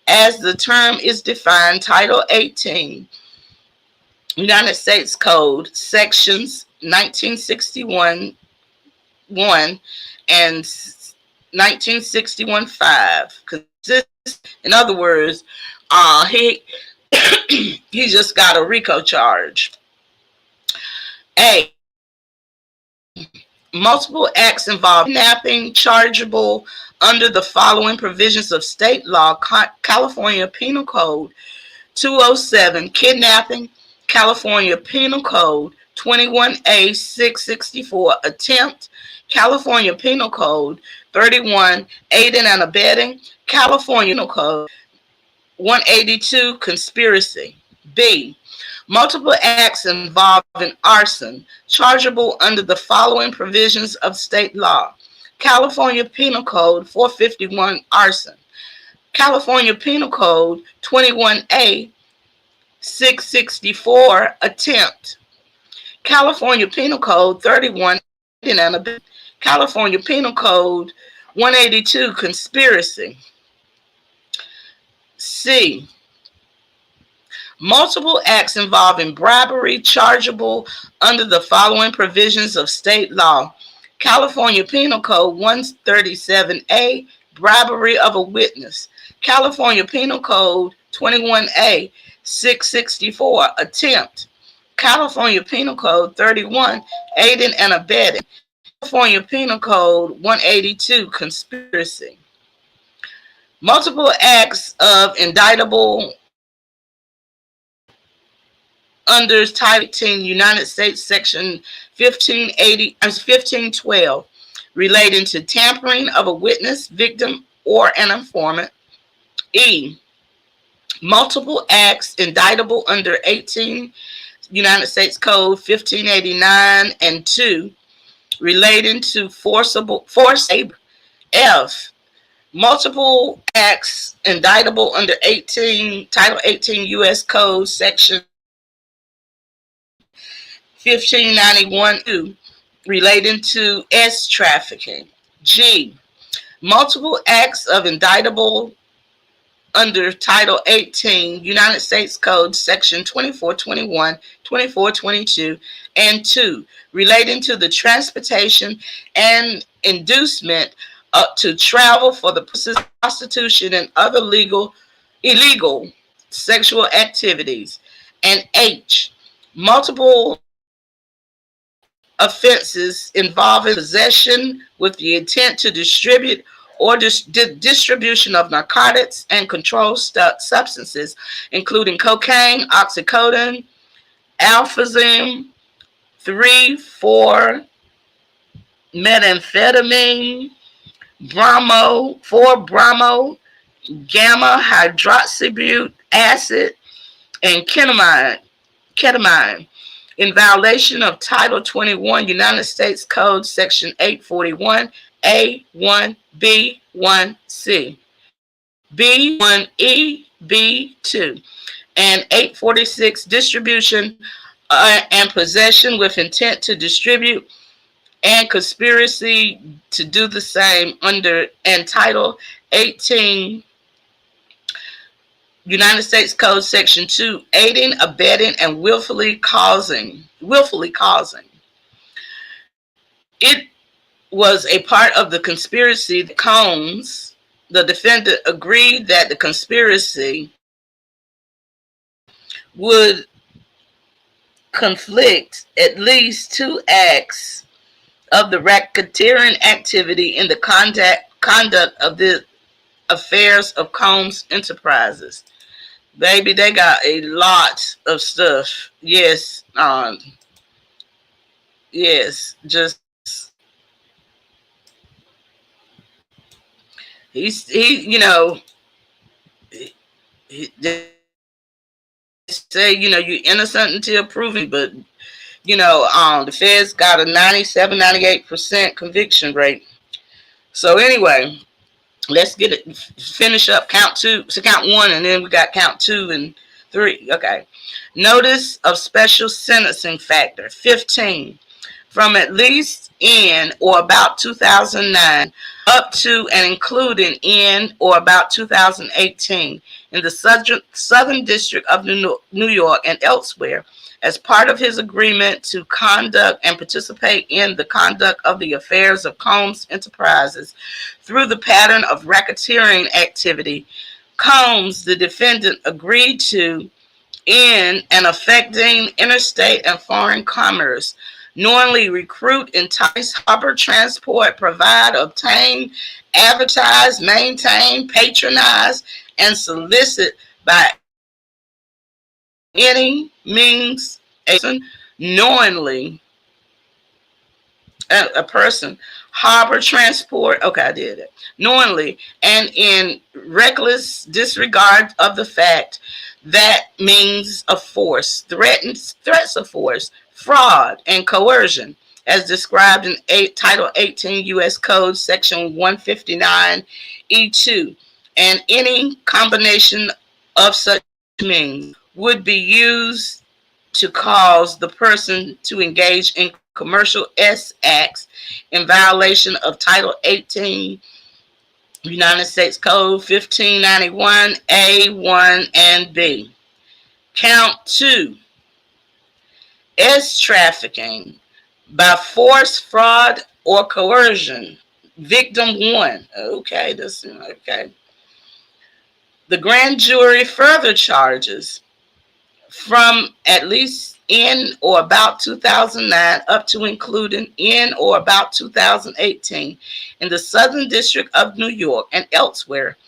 as the term is defined, Title 18, United States Code, Sections 1961 1 and 1961 5. In other words, he he just got a RICO charge. A. Multiple acts involving kidnapping, chargeable under the following provisions of state law: California Penal Code 207, kidnapping; California Penal Code 21A 664, attempt; California Penal Code 31, aiding and abetting; California Penal Code 182, conspiracy. B. Multiple acts involving arson, chargeable under the following provisions of state law. California Penal Code 451 arson. California Penal Code 21A 664 attempt. California Penal Code 31 aiding and abetting. California Penal Code 182 conspiracy. C. Multiple acts involving bribery chargeable under the following provisions of state law. California Penal Code 137A, bribery of a witness. California Penal Code 21A, 664, attempt. California Penal Code 31, aiding and abetting. California Penal Code 182, conspiracy. Multiple acts of indictable under Title 18 United States Section 1512 relating to tampering of a witness, victim, or an informant. E. Multiple acts indictable under 18 United States Code 1589 and 2 relating to forcible forced labor. F. Multiple acts indictable under 18 Title 18 U.S. Code Section 1591 relating to S trafficking. G. Multiple acts of indictable under Title 18 United States Code Section 2421, 2422, and 2 relating to the transportation and inducement to travel for the purposes of prostitution and other illegal sexual activities. And H. Multiple offenses involving possession with the intent to distribute or distribution of narcotics and controlled substances, including cocaine, oxycodone, alphazine, 3,4 methamphetamine, bromo, 4-bromo, gamma hydroxybutyrate acid, and ketamine in violation of Title 21 United States Code Section 841 A1 B1 C, B1E B2, and 846 distribution and possession with intent to distribute, and conspiracy to do the same under and Title 18 United States Code Section 2, aiding, abetting, and willfully causing. It was a part of the conspiracy that Combs, the defendant, agreed that the conspiracy would conflict at least two acts of the racketeering activity in the conduct of the affairs of Combs Enterprises. Baby, they got a lot of stuff. Yes, just they say you're innocent until proven, but the feds got a 97, 98% conviction rate. So anyway, let's get it finish up count one, and then we got count 2 and 3. Okay. Notice of special sentencing factor 15, from at least in or about 2009 up to and including in or about 2018 in the Southern District of New York and elsewhere, as part of his agreement to conduct and participate in the conduct of the affairs of Combs Enterprises through the pattern of racketeering activity. Combs, the defendant, agreed to, in and affecting interstate and foreign commerce, knowingly recruit, entice, harbor, transport, provide, obtain, advertise, maintain, patronize, and solicit by any means a person knowingly a person harbor, transport, okay, I did it, knowingly and in reckless disregard of the fact that means of force, threats of force, fraud, and coercion, as described in Title 18 U.S. Code, Section 159E2, and any combination of such means would be used to cause the person to engage in commercial acts in violation of Title 18 United States Code 1591A1 and B. Count 2, S trafficking by force, fraud, or coercion. Victim 1. Okay, okay. The grand jury further charges from at least in or about 2009 up to including in or about 2018 in the Southern District of New York and elsewhere.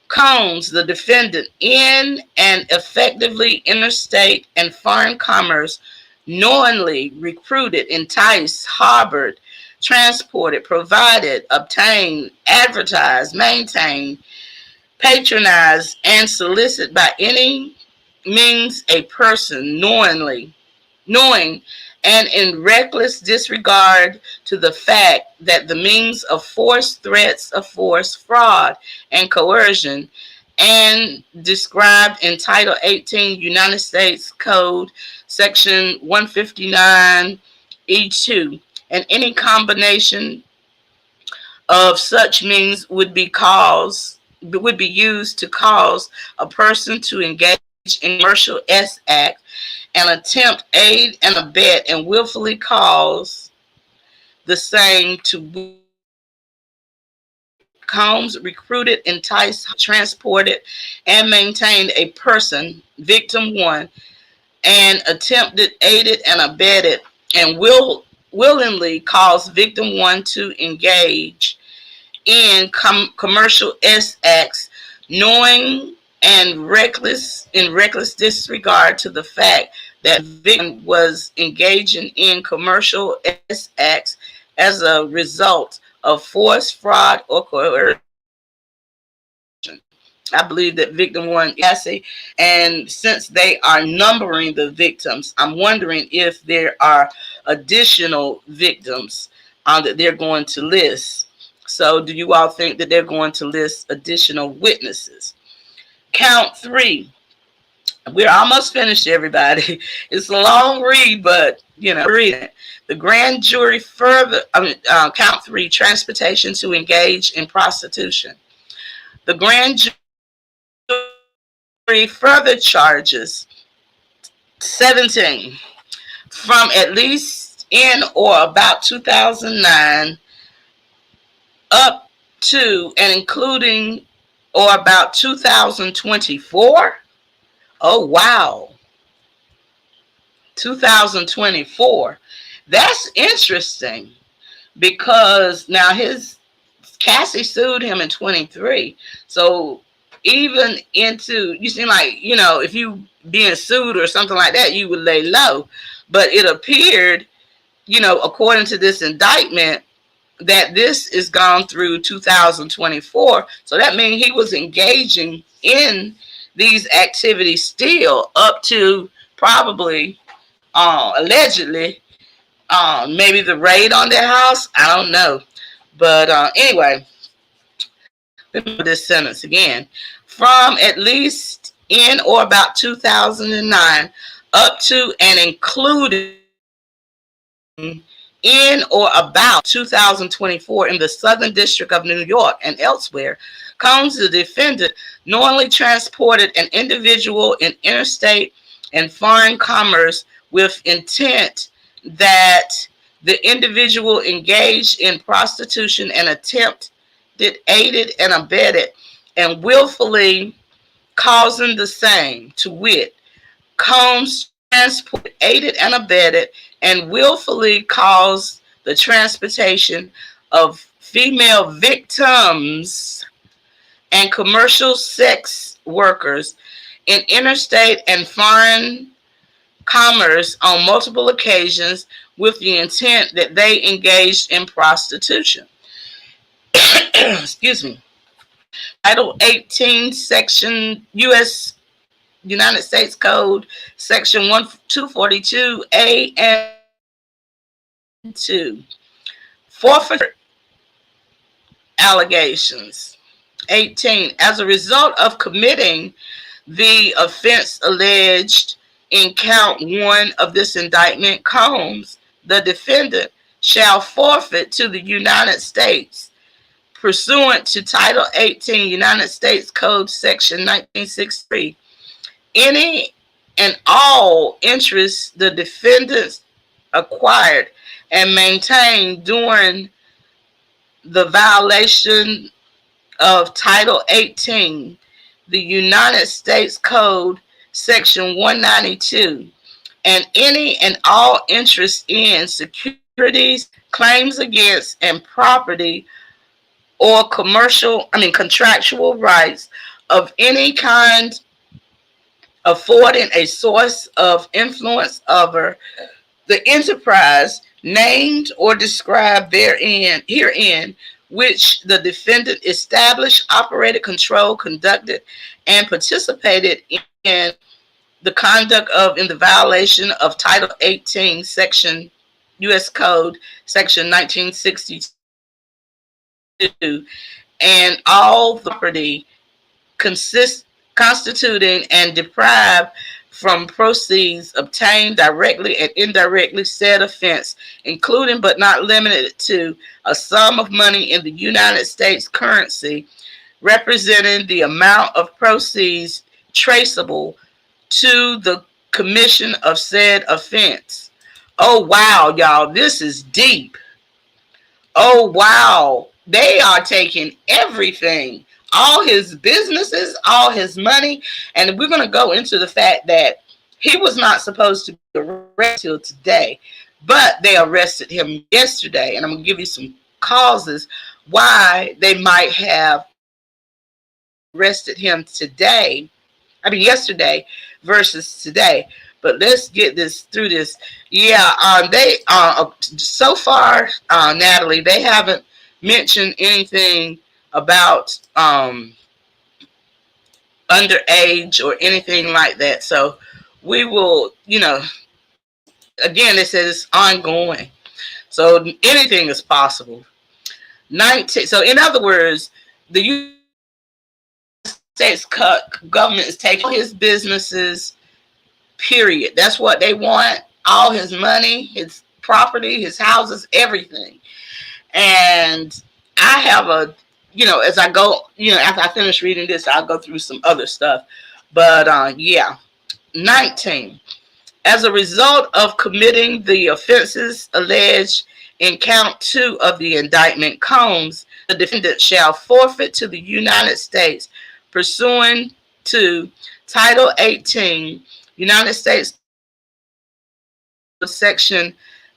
Combs, the defendant, in and effectively interstate and foreign commerce, knowingly recruited, enticed, harbored, transported, provided, obtained, advertised, maintained, patronized, and solicited by any means a person knowing and in reckless disregard to the fact that the means of force, threats of force, fraud, and coercion, and described in Title 18 United States Code, Section 159E2, and any combination of such means would be used to cause a person to engage in commercial act and attempt, aid, and abet, and willfully cause the same to Combs recruited, enticed, transported, and maintained a person, victim 1, and attempted, aided, and abetted, and willingly caused victim 1 to engage in commercial acts, knowing and reckless disregard to the fact that the victim was engaging in commercial acts as a result of force, fraud, or coercion. I believe that victim 1 Cassie, and since they are numbering the victims, I'm wondering if there are additional victims that they're going to list. So do you all think that they're going to list additional witnesses? Count 3. We're almost finished, everybody. It's a long read, but read it. The grand jury count 3, transportation to engage in prostitution. The grand jury further charges 17 from at least in or about 2009 up to and including or about 2024. Oh, wow. 2024. That's interesting because now Cassie sued him in 23. So even into, you seem like, if you being sued or something like that, you would lay low. But it appeared, according to this indictment, that this is gone through 2024. So that means he was engaging in these activities still up to probably, allegedly, maybe the raid on their house. I don't know. But anyway, let me read this sentence again. From at least in or about 2009 up to and including in or about 2024 in the Southern District of New York and elsewhere, Combs, the defendant, knowingly transported an individual in interstate and foreign commerce with intent that the individual engaged in prostitution and attempted, aided, and abetted, and willfully causing the same, to wit, Combs transported, aided, and abetted, and willfully caused the transportation of female victims and commercial sex workers in interstate and foreign commerce on multiple occasions with the intent that they engaged in prostitution. Excuse me. Title 18, Section U.S. United States Code, Section 242A and 2. Forfeiture allegations. 18. As a result of committing the offense alleged in count 1 of this indictment, Combs, the defendant, shall forfeit to the United States, pursuant to Title 18 United States Code Section 1963, any and all interests the defendants acquired and maintained during the violation of Title 18, the United States Code, Section 192, and any and all interest in securities, claims against, and property or contractual rights of any kind affording a source of influence over the enterprise named or described herein, which the defendant established, operated, controlled, conducted, and participated in the conduct of in the violation of Title 18, Section U.S. Code, Section 1962, and all the property constituting and deprived from proceeds obtained directly and indirectly said offense, including but not limited to a sum of money in the United States currency representing the amount of proceeds traceable to the commission of said offense. Oh, wow, y'all, this is deep. Oh, wow. They are taking everything, all his businesses, all his money. And we're going to go into the fact that he was not supposed to be arrested till today, but they arrested him yesterday. And I'm going to give you some causes why they might have arrested him yesterday versus today. But let's get this through this. Yeah, they so far, Natalie, they haven't mentioned anything about underage or anything like that. So we will, again, they said it's ongoing. So anything is possible. 19. So in other words, the United States government is taking all his businesses. Period. That's what they want. All his money, his property, his houses, everything. And I have as I go, after I finish reading this, I'll go through some other stuff. But yeah. 19. As a result of committing the offenses alleged in count 2 of the indictment, Combs, the defendant, shall forfeit to the United States, pursuant to Title 18, United States Section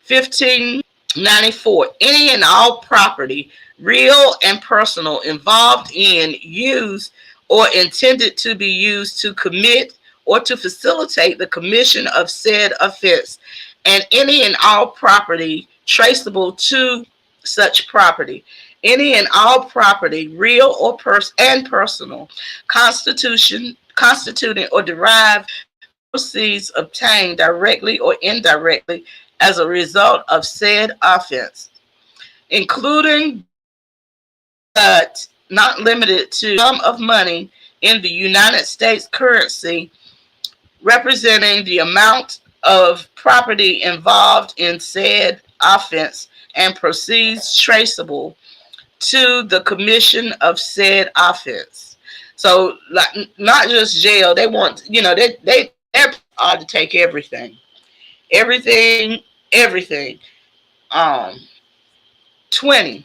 1594, any and all property, real and personal, involved in, used, or intended to be used to commit or to facilitate the commission of said offense, and any and all property traceable to such property. Any and all property, real or personal, constituting or derived proceeds obtained directly or indirectly as a result of said offense, including but not limited to sum of money in the United States currency representing the amount of property involved in said offense and proceeds traceable to the commission of said offense. So, like, not just jail. They want, they're to take everything, everything. Um, 20.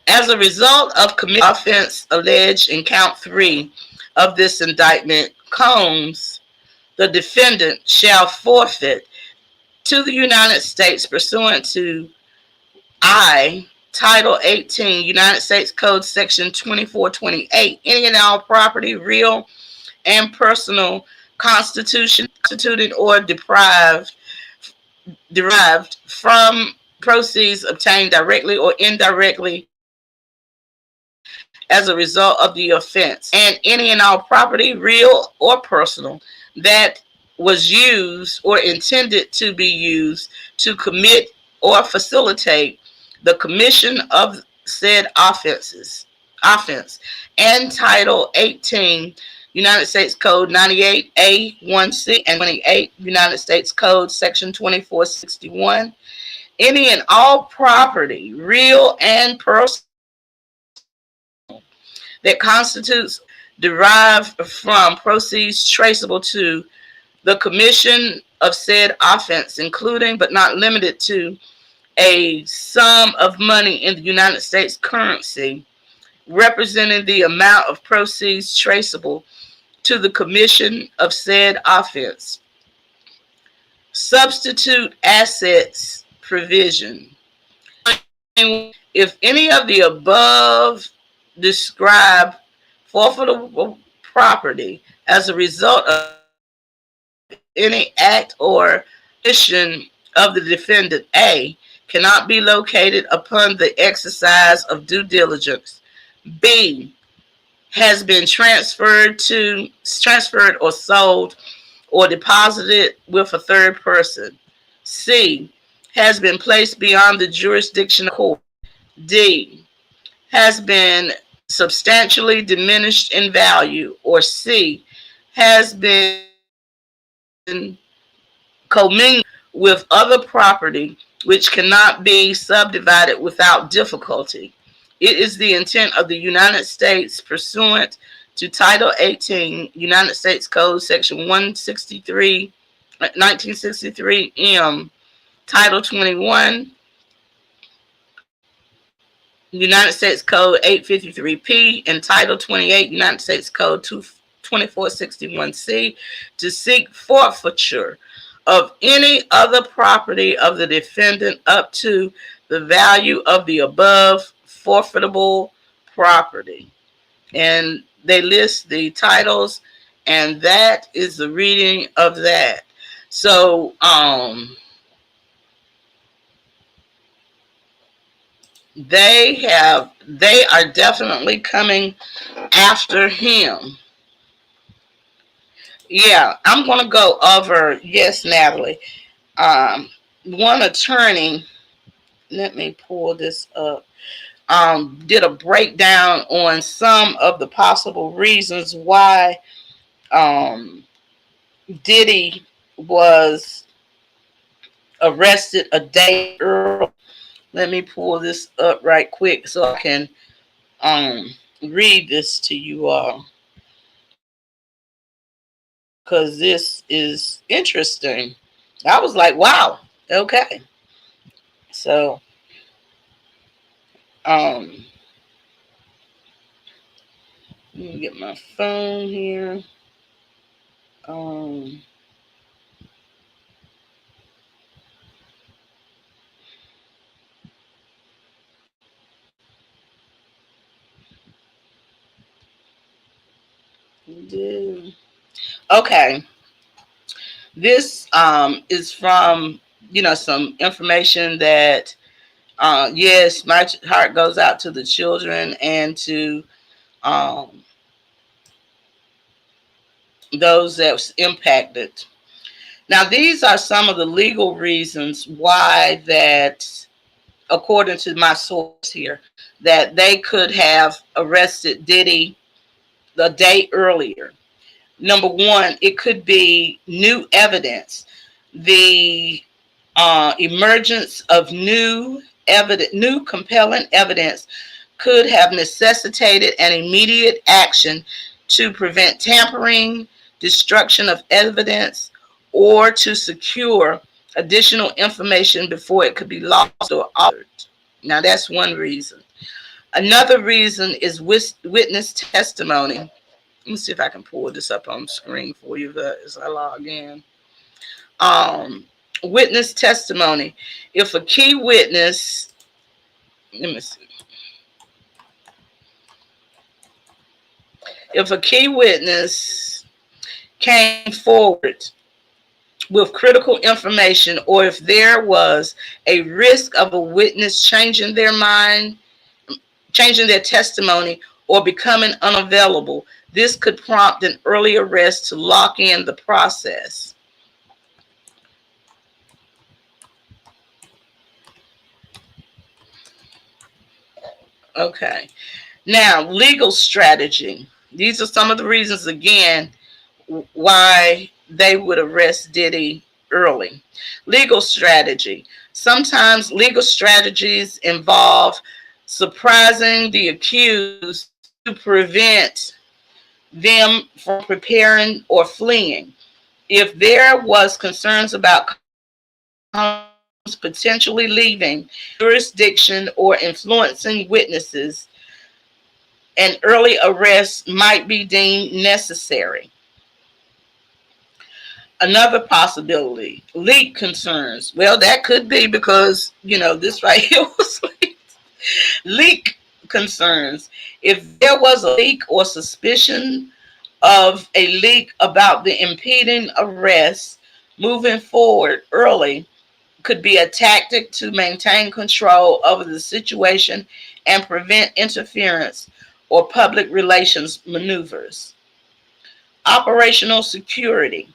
As a result of committing offense alleged in count 3 of this indictment, Combs, the defendant, shall forfeit to the United States pursuant to Title 18, United States Code, Section 2428, any and all property, real and personal, constituted or derived from proceeds obtained directly or indirectly as a result of the offense, and any and all property, real or personal, that was used or intended to be used to commit or facilitate the commission of said offense, and Title 18 United States Code 98A1C and 28 United States Code Section 2461. Any and all property, real and personal, that constitutes derived from proceeds traceable to the commission of said offense, including but not limited to a sum of money in the United States currency representing the amount of proceeds traceable to the commission of said offense. Substitute assets provision. If any of the above described forfeitable property as a result of any act or omission of the defendant A cannot be located upon the exercise of due diligence. B has been transferred or sold or deposited with a third person. C has been placed beyond the jurisdiction of court. D has been substantially diminished in value, or C has been commingled with other property which cannot be subdivided without difficulty. It is the intent of the United States pursuant to Title 18 United States Code Section 163, 1963 M, Title 21 United States Code 853P, and Title 28 United States Code 2461C to seek forfeiture of any other property of the defendant up to the value of the above forfeitable property. And they list the titles, and that is the reading of that. So, they are definitely coming after him. Yeah, I'm gonna go over. Yes, Natalie. One attorney. Let me pull this up. Did a breakdown on some of the possible reasons why Diddy was arrested a day early. Let me pull this up right quick so I can read this to you all, because this is interesting. I was like, wow, okay. So, let me get my phone here. Um, okay, this is from some information that yes, my heart goes out to the children and to um, those that's impacted. Now, these are some of the legal reasons why that, according to my source here, that they could have arrested Diddy the day earlier. Number one, it could be new evidence. The emergence of new compelling evidence could have necessitated an immediate action to prevent tampering, destruction of evidence, or to secure additional information before it could be lost or altered. Now, that's one reason. Another reason is witness testimony. Let me see if I can pull this up on the screen for you as I log in. Um, Witness testimony. If a key witness, let me see. If a key witness came forward with critical information, or if there was a risk of a witness changing their mind, changing their testimony, or becoming unavailable. This could prompt an early arrest to lock in the process. Okay. Now, legal strategy. These are some of the reasons, again, why they would arrest Diddy early. Legal strategy. Sometimes legal strategies involve surprising the accused to prevent them from preparing or fleeing. If there was concerns about Combs potentially leaving jurisdiction or influencing witnesses, an early arrest might be deemed necessary. Another possibility, leak concerns. Well, that could be because, this right here was leak concerns. If there was a leak or suspicion of a leak about the impeding arrest, moving forward early could be a tactic to maintain control over the situation and prevent interference or public relations maneuvers. Operational security.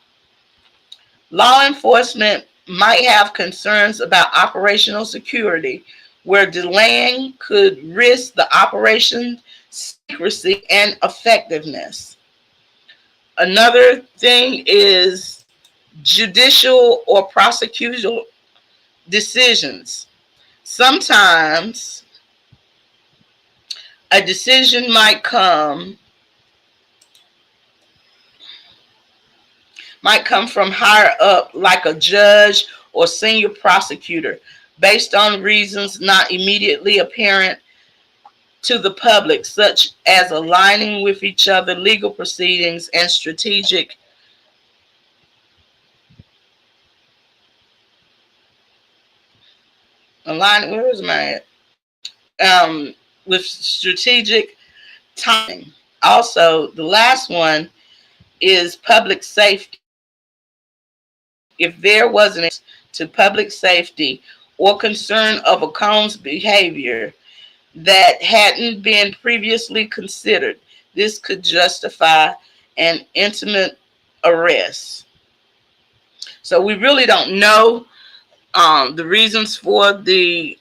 Law enforcement might have concerns about operational security, where delaying could risk the operation's secrecy and effectiveness. Another thing is judicial or prosecutorial decisions. Sometimes a decision might come from higher up, like a judge or senior prosecutor, based on reasons not immediately apparent to the public, such as aligning with each other legal proceedings and strategic align. Where is my with strategic timing. Also, the last one is public safety. If there was an to public safety or concern of a Combs behavior that hadn't been previously considered, this could justify an intimate arrest. So we really don't know the reasons for the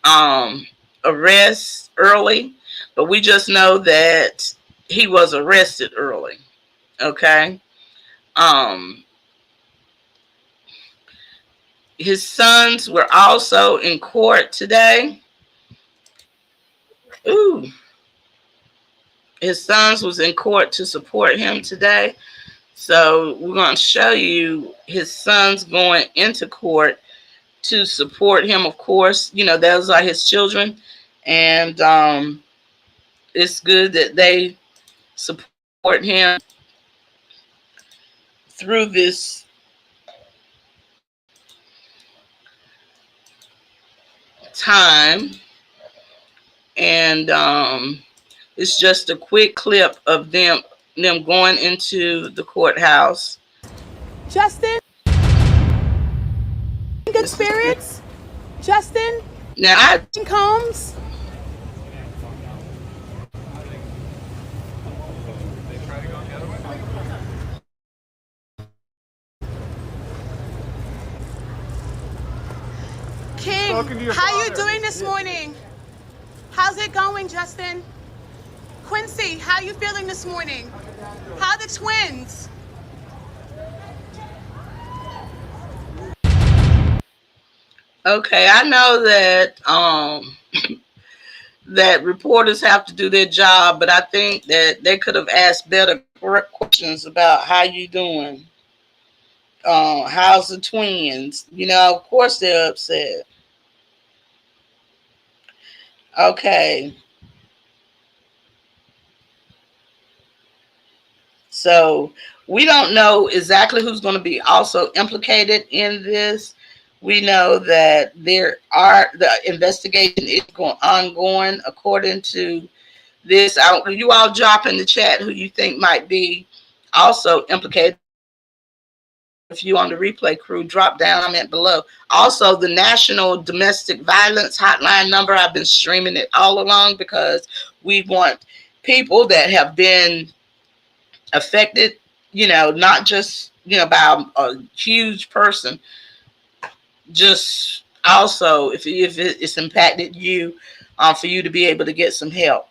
arrest early, but we just know that he was arrested early. Okay. Um, his sons were also in court today. Ooh, his sons was in court to support him today. So we're going to show you his sons going into court to support him. Of course, those are his children, and it's good that they support him through this time. And it's just a quick clip of them going into the courthouse. Justin, good spirits. Justin, Now, Combs. King, how you doing this morning? How's it going, Justin? Quincy, how you feeling this morning? How are the twins? okay, I know that that reporters have to do their job, but I think that they could have asked better questions about how you doing. How's the twins? Of course they're upset. Okay, so we don't know exactly who's going to be also implicated in this. We know that the investigation is ongoing according to this. You all drop in the chat who you think might be also implicated. If you on the replay crew, drop down, comment below. Also, the National Domestic Violence Hotline number, I've been streaming it all along because we want people that have been affected, not just, by a huge person, just also if it's impacted you, for you to be able to get some help.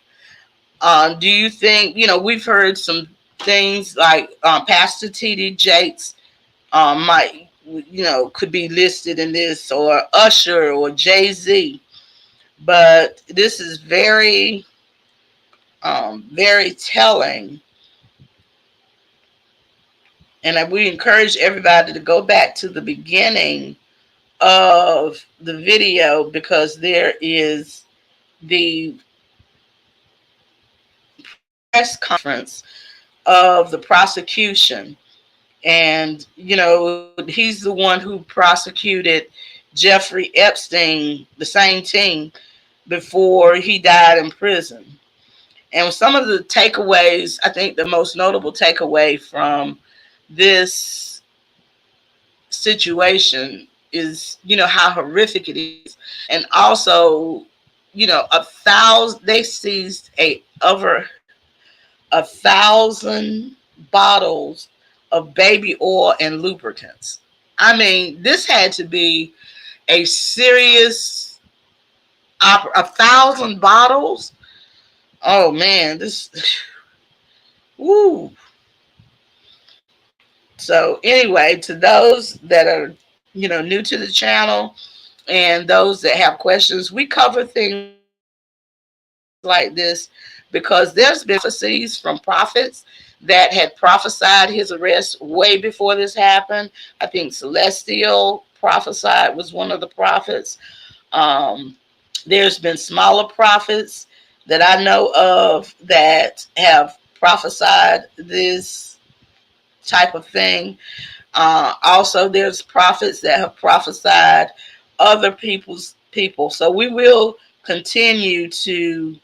Do you think, we've heard some things like Pastor T.D. Jakes might, could be listed in this, or Usher or Jay-Z, but this is very, very telling. And we encourage everybody to go back to the beginning of the video, because there is the press conference of the prosecution. And, he's the one who prosecuted Jeffrey Epstein, the same team, before he died in prison. And some of the takeaways, I think the most notable takeaway from this situation is, how horrific it is. And also, they seized over 1,000 bottles of baby oil and lubricants. I mean, this had to be a serious 1,000 bottles. Oh man, this. Woo. So anyway, to those that are, new to the channel, and those that have questions, we cover things like this because there's been prophecies from prophets that had prophesied his arrest way before this happened. I think Celestial prophesied, was one of the prophets. Um, there's been smaller prophets that I know of that have prophesied this type of thing. Also, there's prophets that have prophesied other people's people. So we will continue to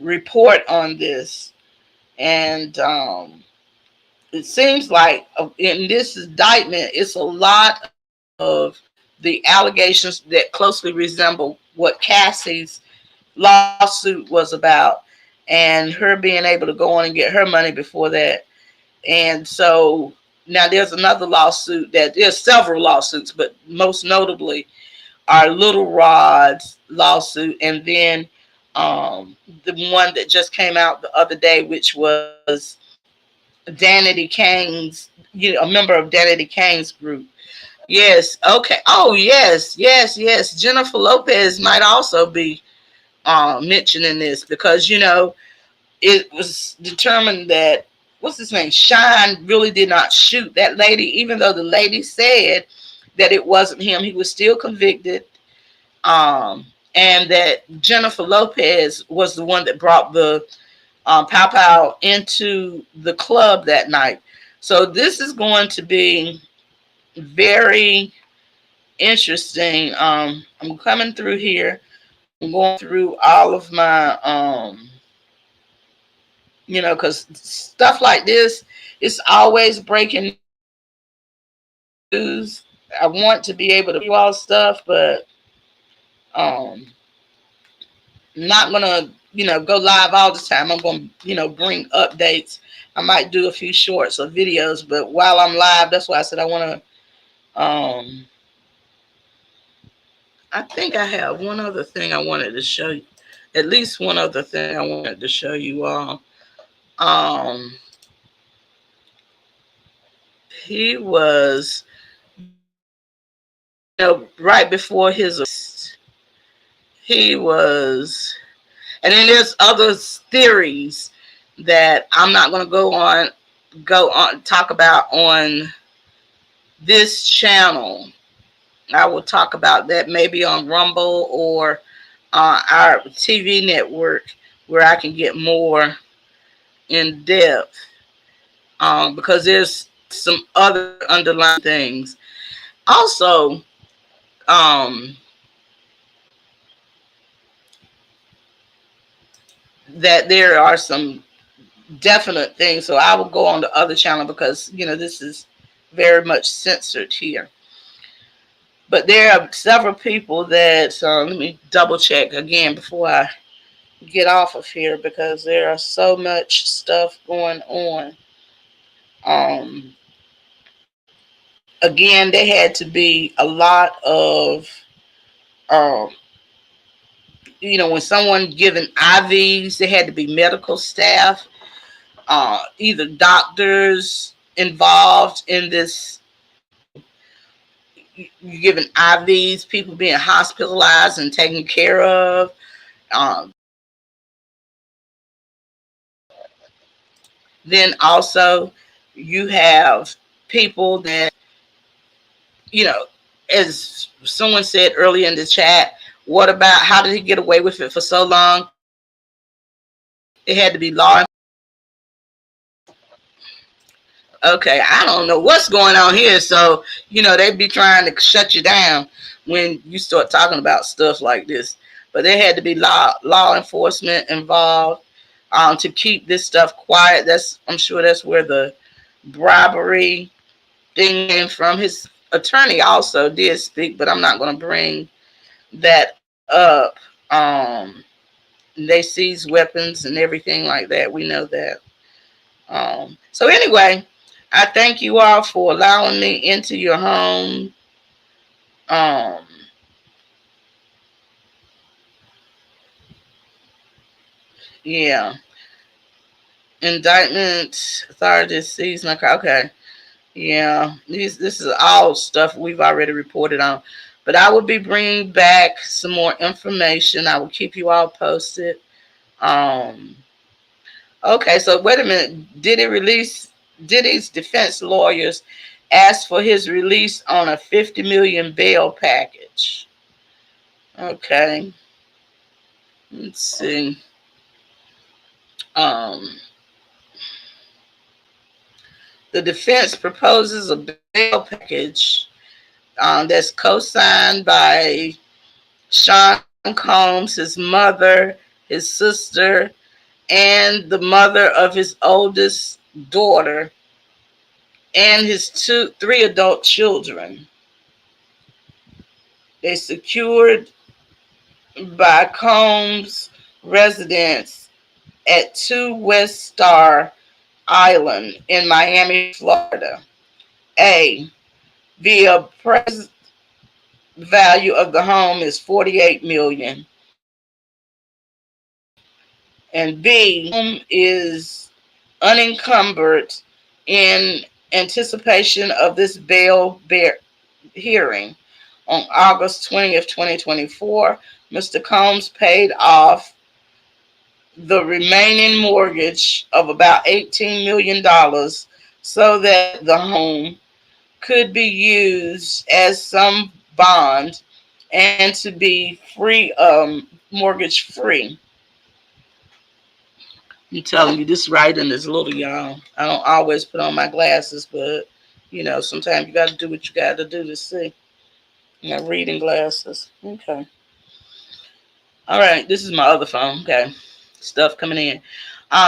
report on this. And it seems like in this indictment, it's a lot of the allegations that closely resemble what Cassie's lawsuit was about, and her being able to go on and get her money before that. And so now there's another lawsuit, that there's several lawsuits, but most notably our Little Rod's lawsuit, and then the one that just came out the other day, which was Danity Kane's, a member of Danity Kane's group. Yes, okay. Oh, yes, yes, yes. Jennifer Lopez might also be mentioning this, because it was determined that, what's his name, Shine really did not shoot that lady, even though the lady said that it wasn't him. He was still convicted, and that Jennifer Lopez was the one that brought the Pow Pow into the club that night. So this is going to be very interesting. I'm coming through here. I'm going through all of my, because stuff like this, it's always breaking news. I want to be able to do all stuff, but um, not gonna, go live all the time. I'm gonna, bring updates. I might do a few shorts or videos, but while I'm live, that's why I said I want to. I think I have one other thing I wanted to show you. At least one other thing I wanted to show you all. Um, he was, right before his arrest, he was, and then there's other theories that I'm not going to go on talk about on this channel. I will talk about that maybe on Rumble or our TV network, where I can get more in depth, because there's some other underlying things. Also, um, that there are some definite things. So I will go on the other channel, because this is very much censored here. But there are several people that, let me double check again before I get off of here because there are so much stuff going on. Um, Again, there had to be a lot of, um, when someone given IVs, there had to be medical staff, either doctors involved in this. You giving IVs, people being hospitalized and taken care of. Um, then also, you have people that, you know, as someone said earlier in the chat, what about how did he get away with it for so long? It had to be law. Okay, I don't know what's going on here. So, they be trying to shut you down when you start talking about stuff like this. But there had to be law enforcement involved, to keep this stuff quiet. I'm sure that's where the bribery thing came from. His attorney also did speak, but I'm not going to bring that up. They seized weapons and everything like that. We know that. So anyway, I thank you all for allowing me into your home. Um, yeah, indictment authority seized my car. Okay, yeah, this is all stuff we've already reported on, but I will be bringing back some more information. I will keep you all posted. Um, okay, so wait a minute. Diddy's defense lawyers asked for his release on a 50 million bail package. Okay, let's see. Um, the defense proposes a bail package, that's co-signed by Sean Combs, his mother, his sister, and the mother of his oldest daughter, and his three adult children. They secured by Combs' residence at 2 West Star Island in Miami, Florida. A. The appraised value of the home is 48 million, and B, home is unencumbered in anticipation of this bail hearing. On August 20th, 2024, Mr. Combs paid off the remaining mortgage of about $18 million so that the home could be used as some bond and to be free, mortgage free. I'm telling you, this writing is little, y'all. I don't always put on my glasses, but sometimes you got to do what you got to do to see. My reading glasses. Okay. All right. This is my other phone. Okay. Stuff coming in.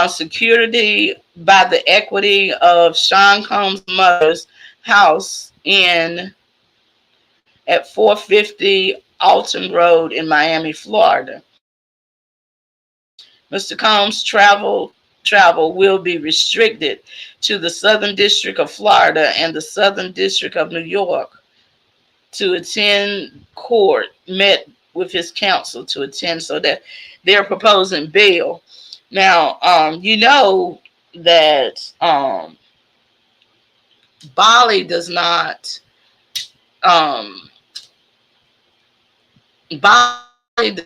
Security by the equity of Sean Combs' mother's house in at 450 Alton Road in Miami, Florida. Mr. Combs' travel will be restricted to the Southern District of Florida and the Southern District of New York to attend court, met with his counsel to attend, so that they're proposing bail. Now, that Bali does not, um, Bali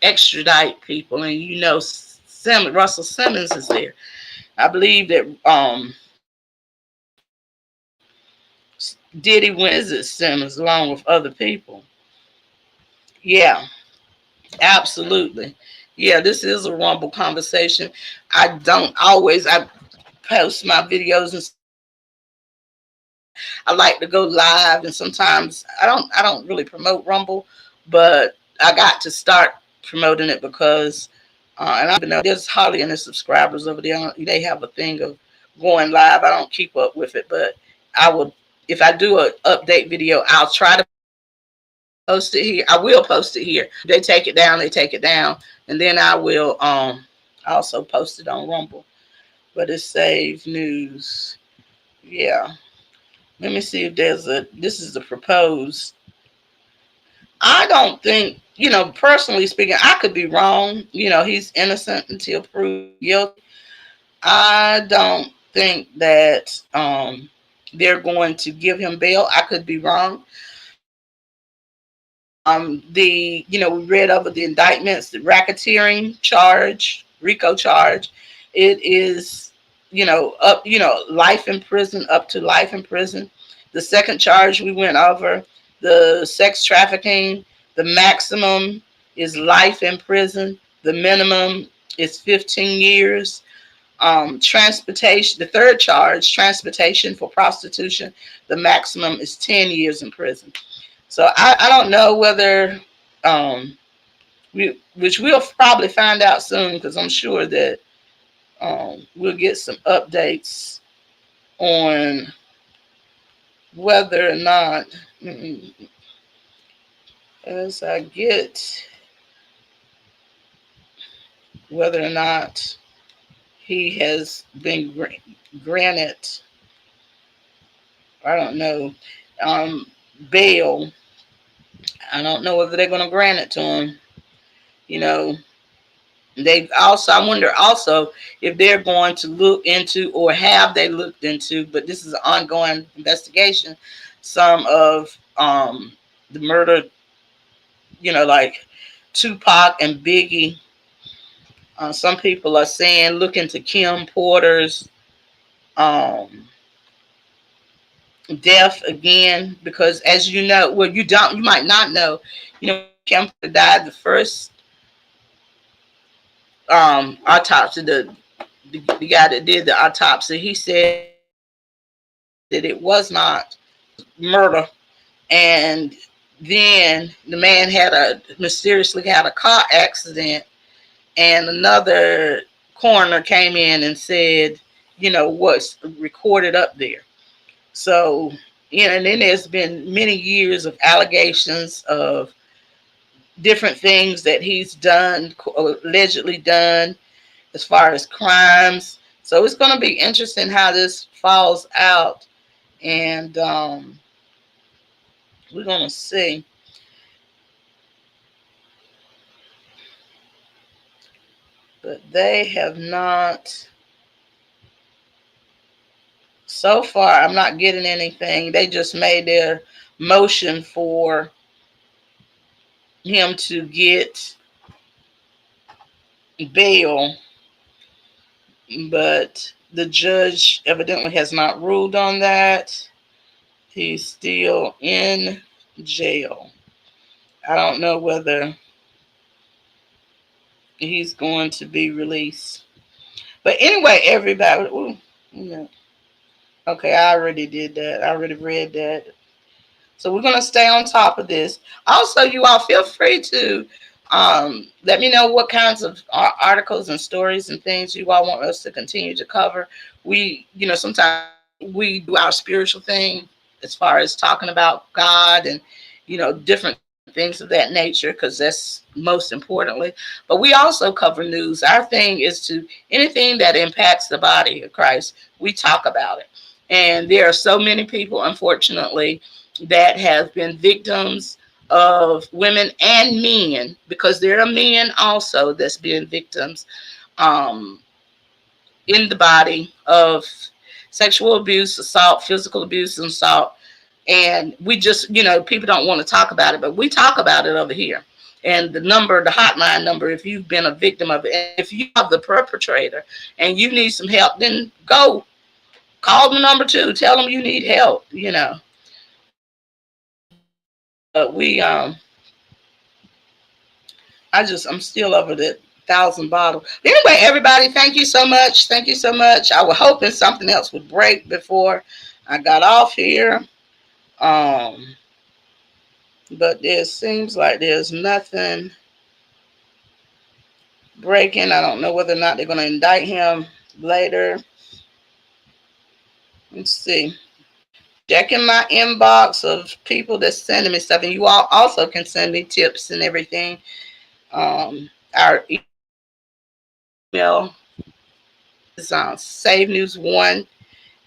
extradite people, and Russell Simmons is there. I believe that Diddy went to visit Simmons along with other people. Yeah, absolutely. Yeah, this is a Rumble conversation. I post my videos and I like to go live, and sometimes I don't really promote Rumble, but I got to start promoting it because and I don't even know, there's hardly any subscribers over there. They have a thing of going live. I don't keep up with it, but I will, if I do an update video, I'll try to post it here. I will post it here. They take it down. They take it down, and then I will also post it on Rumble. But it's Save News. Yeah. Let me see if there's a. This is the proposed. I don't think, personally speaking, I could be wrong. He's innocent until proven guilty. I don't think that they're going to give him bail. I could be wrong. We read over the indictments, the racketeering charge, RICO charge. It is, life in prison, up to life in prison. The second charge we went over, the sex trafficking, the maximum is life in prison. The minimum is 15 years. Transportation, the third charge, transportation for prostitution, the maximum is 10 years in prison. So I don't know whether which we'll probably find out soon, because I'm sure that we'll get some updates on whether or not, as I get, whether or not he has been granted, I don't know, bail. I don't know whether they're going to grant it to him. You know, I wonder also if they're going to look into, or have they looked into, but this is an ongoing investigation, some of the murder, like Tupac and Biggie. Some people are saying look into Kim Porter's um, death again, because as you know, well, you might not know, Kim Porter died, the first autopsy, the guy that did the autopsy, he said that it was not murder. And then the man mysteriously had a car accident, and another coroner came in and said, what's recorded up there. So, and then there's been many years of allegations of different things that he's done, allegedly done, as far as crimes. So it's going to be interesting how this falls out. And we're going to see. But they have not, so far, I'm not getting anything. They just made their motion for him to get bail, but the judge evidently has not ruled on that. He's still in jail. I don't know whether he's going to be released. But anyway, everybody, ooh, okay, I already did that. I already read that. So we're going to stay on top of this. Also, you all feel free to let me know what kinds of articles and stories and things you all want us to continue to cover. Sometimes we do our spiritual thing as far as talking about God and, different things of that nature, because that's most importantly. But we also cover news. Our thing is to anything that impacts the body of Christ, we talk about it. And there are so many people, unfortunately, that have been victims of women and men, because there are men also that's been victims um, in the body of sexual abuse, assault, physical abuse, and assault. And we just, people don't want to talk about it, but we talk about it over here. And the hotline number, if you've been a victim of it, and if you are the perpetrator and you need some help, then go call the number too. Tell them you need help. But I'm still over the 1,000 bottles. But anyway, everybody, thank you so much. Thank you so much. I was hoping something else would break before I got off here. Um, but it seems like there's nothing breaking. I don't know whether or not they're going to indict him later. Let's see. checking my inbox of people that's sending me stuff, and you all also can send me tips and everything. Our email is SaveNews1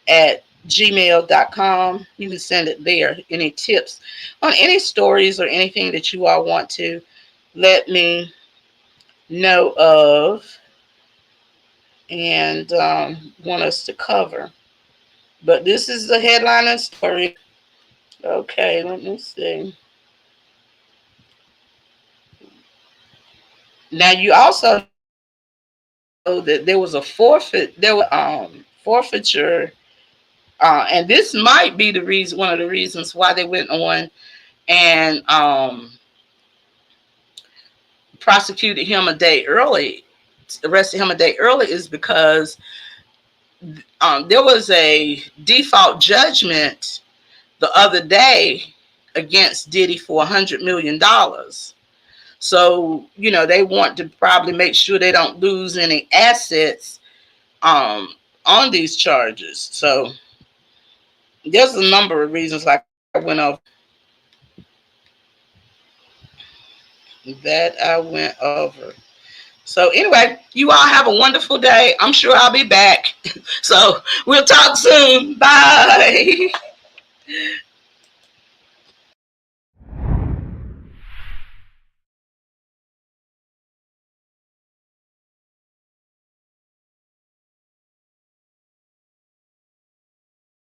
at gmail.com. You can send it there. Any tips on any stories or anything that you all want to let me know of and want us to cover. But this is the headline and story. Okay, let me see. Now you also know that there was a forfeit. There was forfeiture, and this might be the reason. One of the reasons why they went on and prosecuted him a day early, arrested him a day early, is because there was a default judgment the other day against Diddy for $100 million. So, they want to probably make sure they don't lose any assets um, on these charges. So, there's a number of reasons, like I went over, that I went over. So, anyway, you all have a wonderful day. I'm sure I'll be back. So, we'll talk soon. Bye.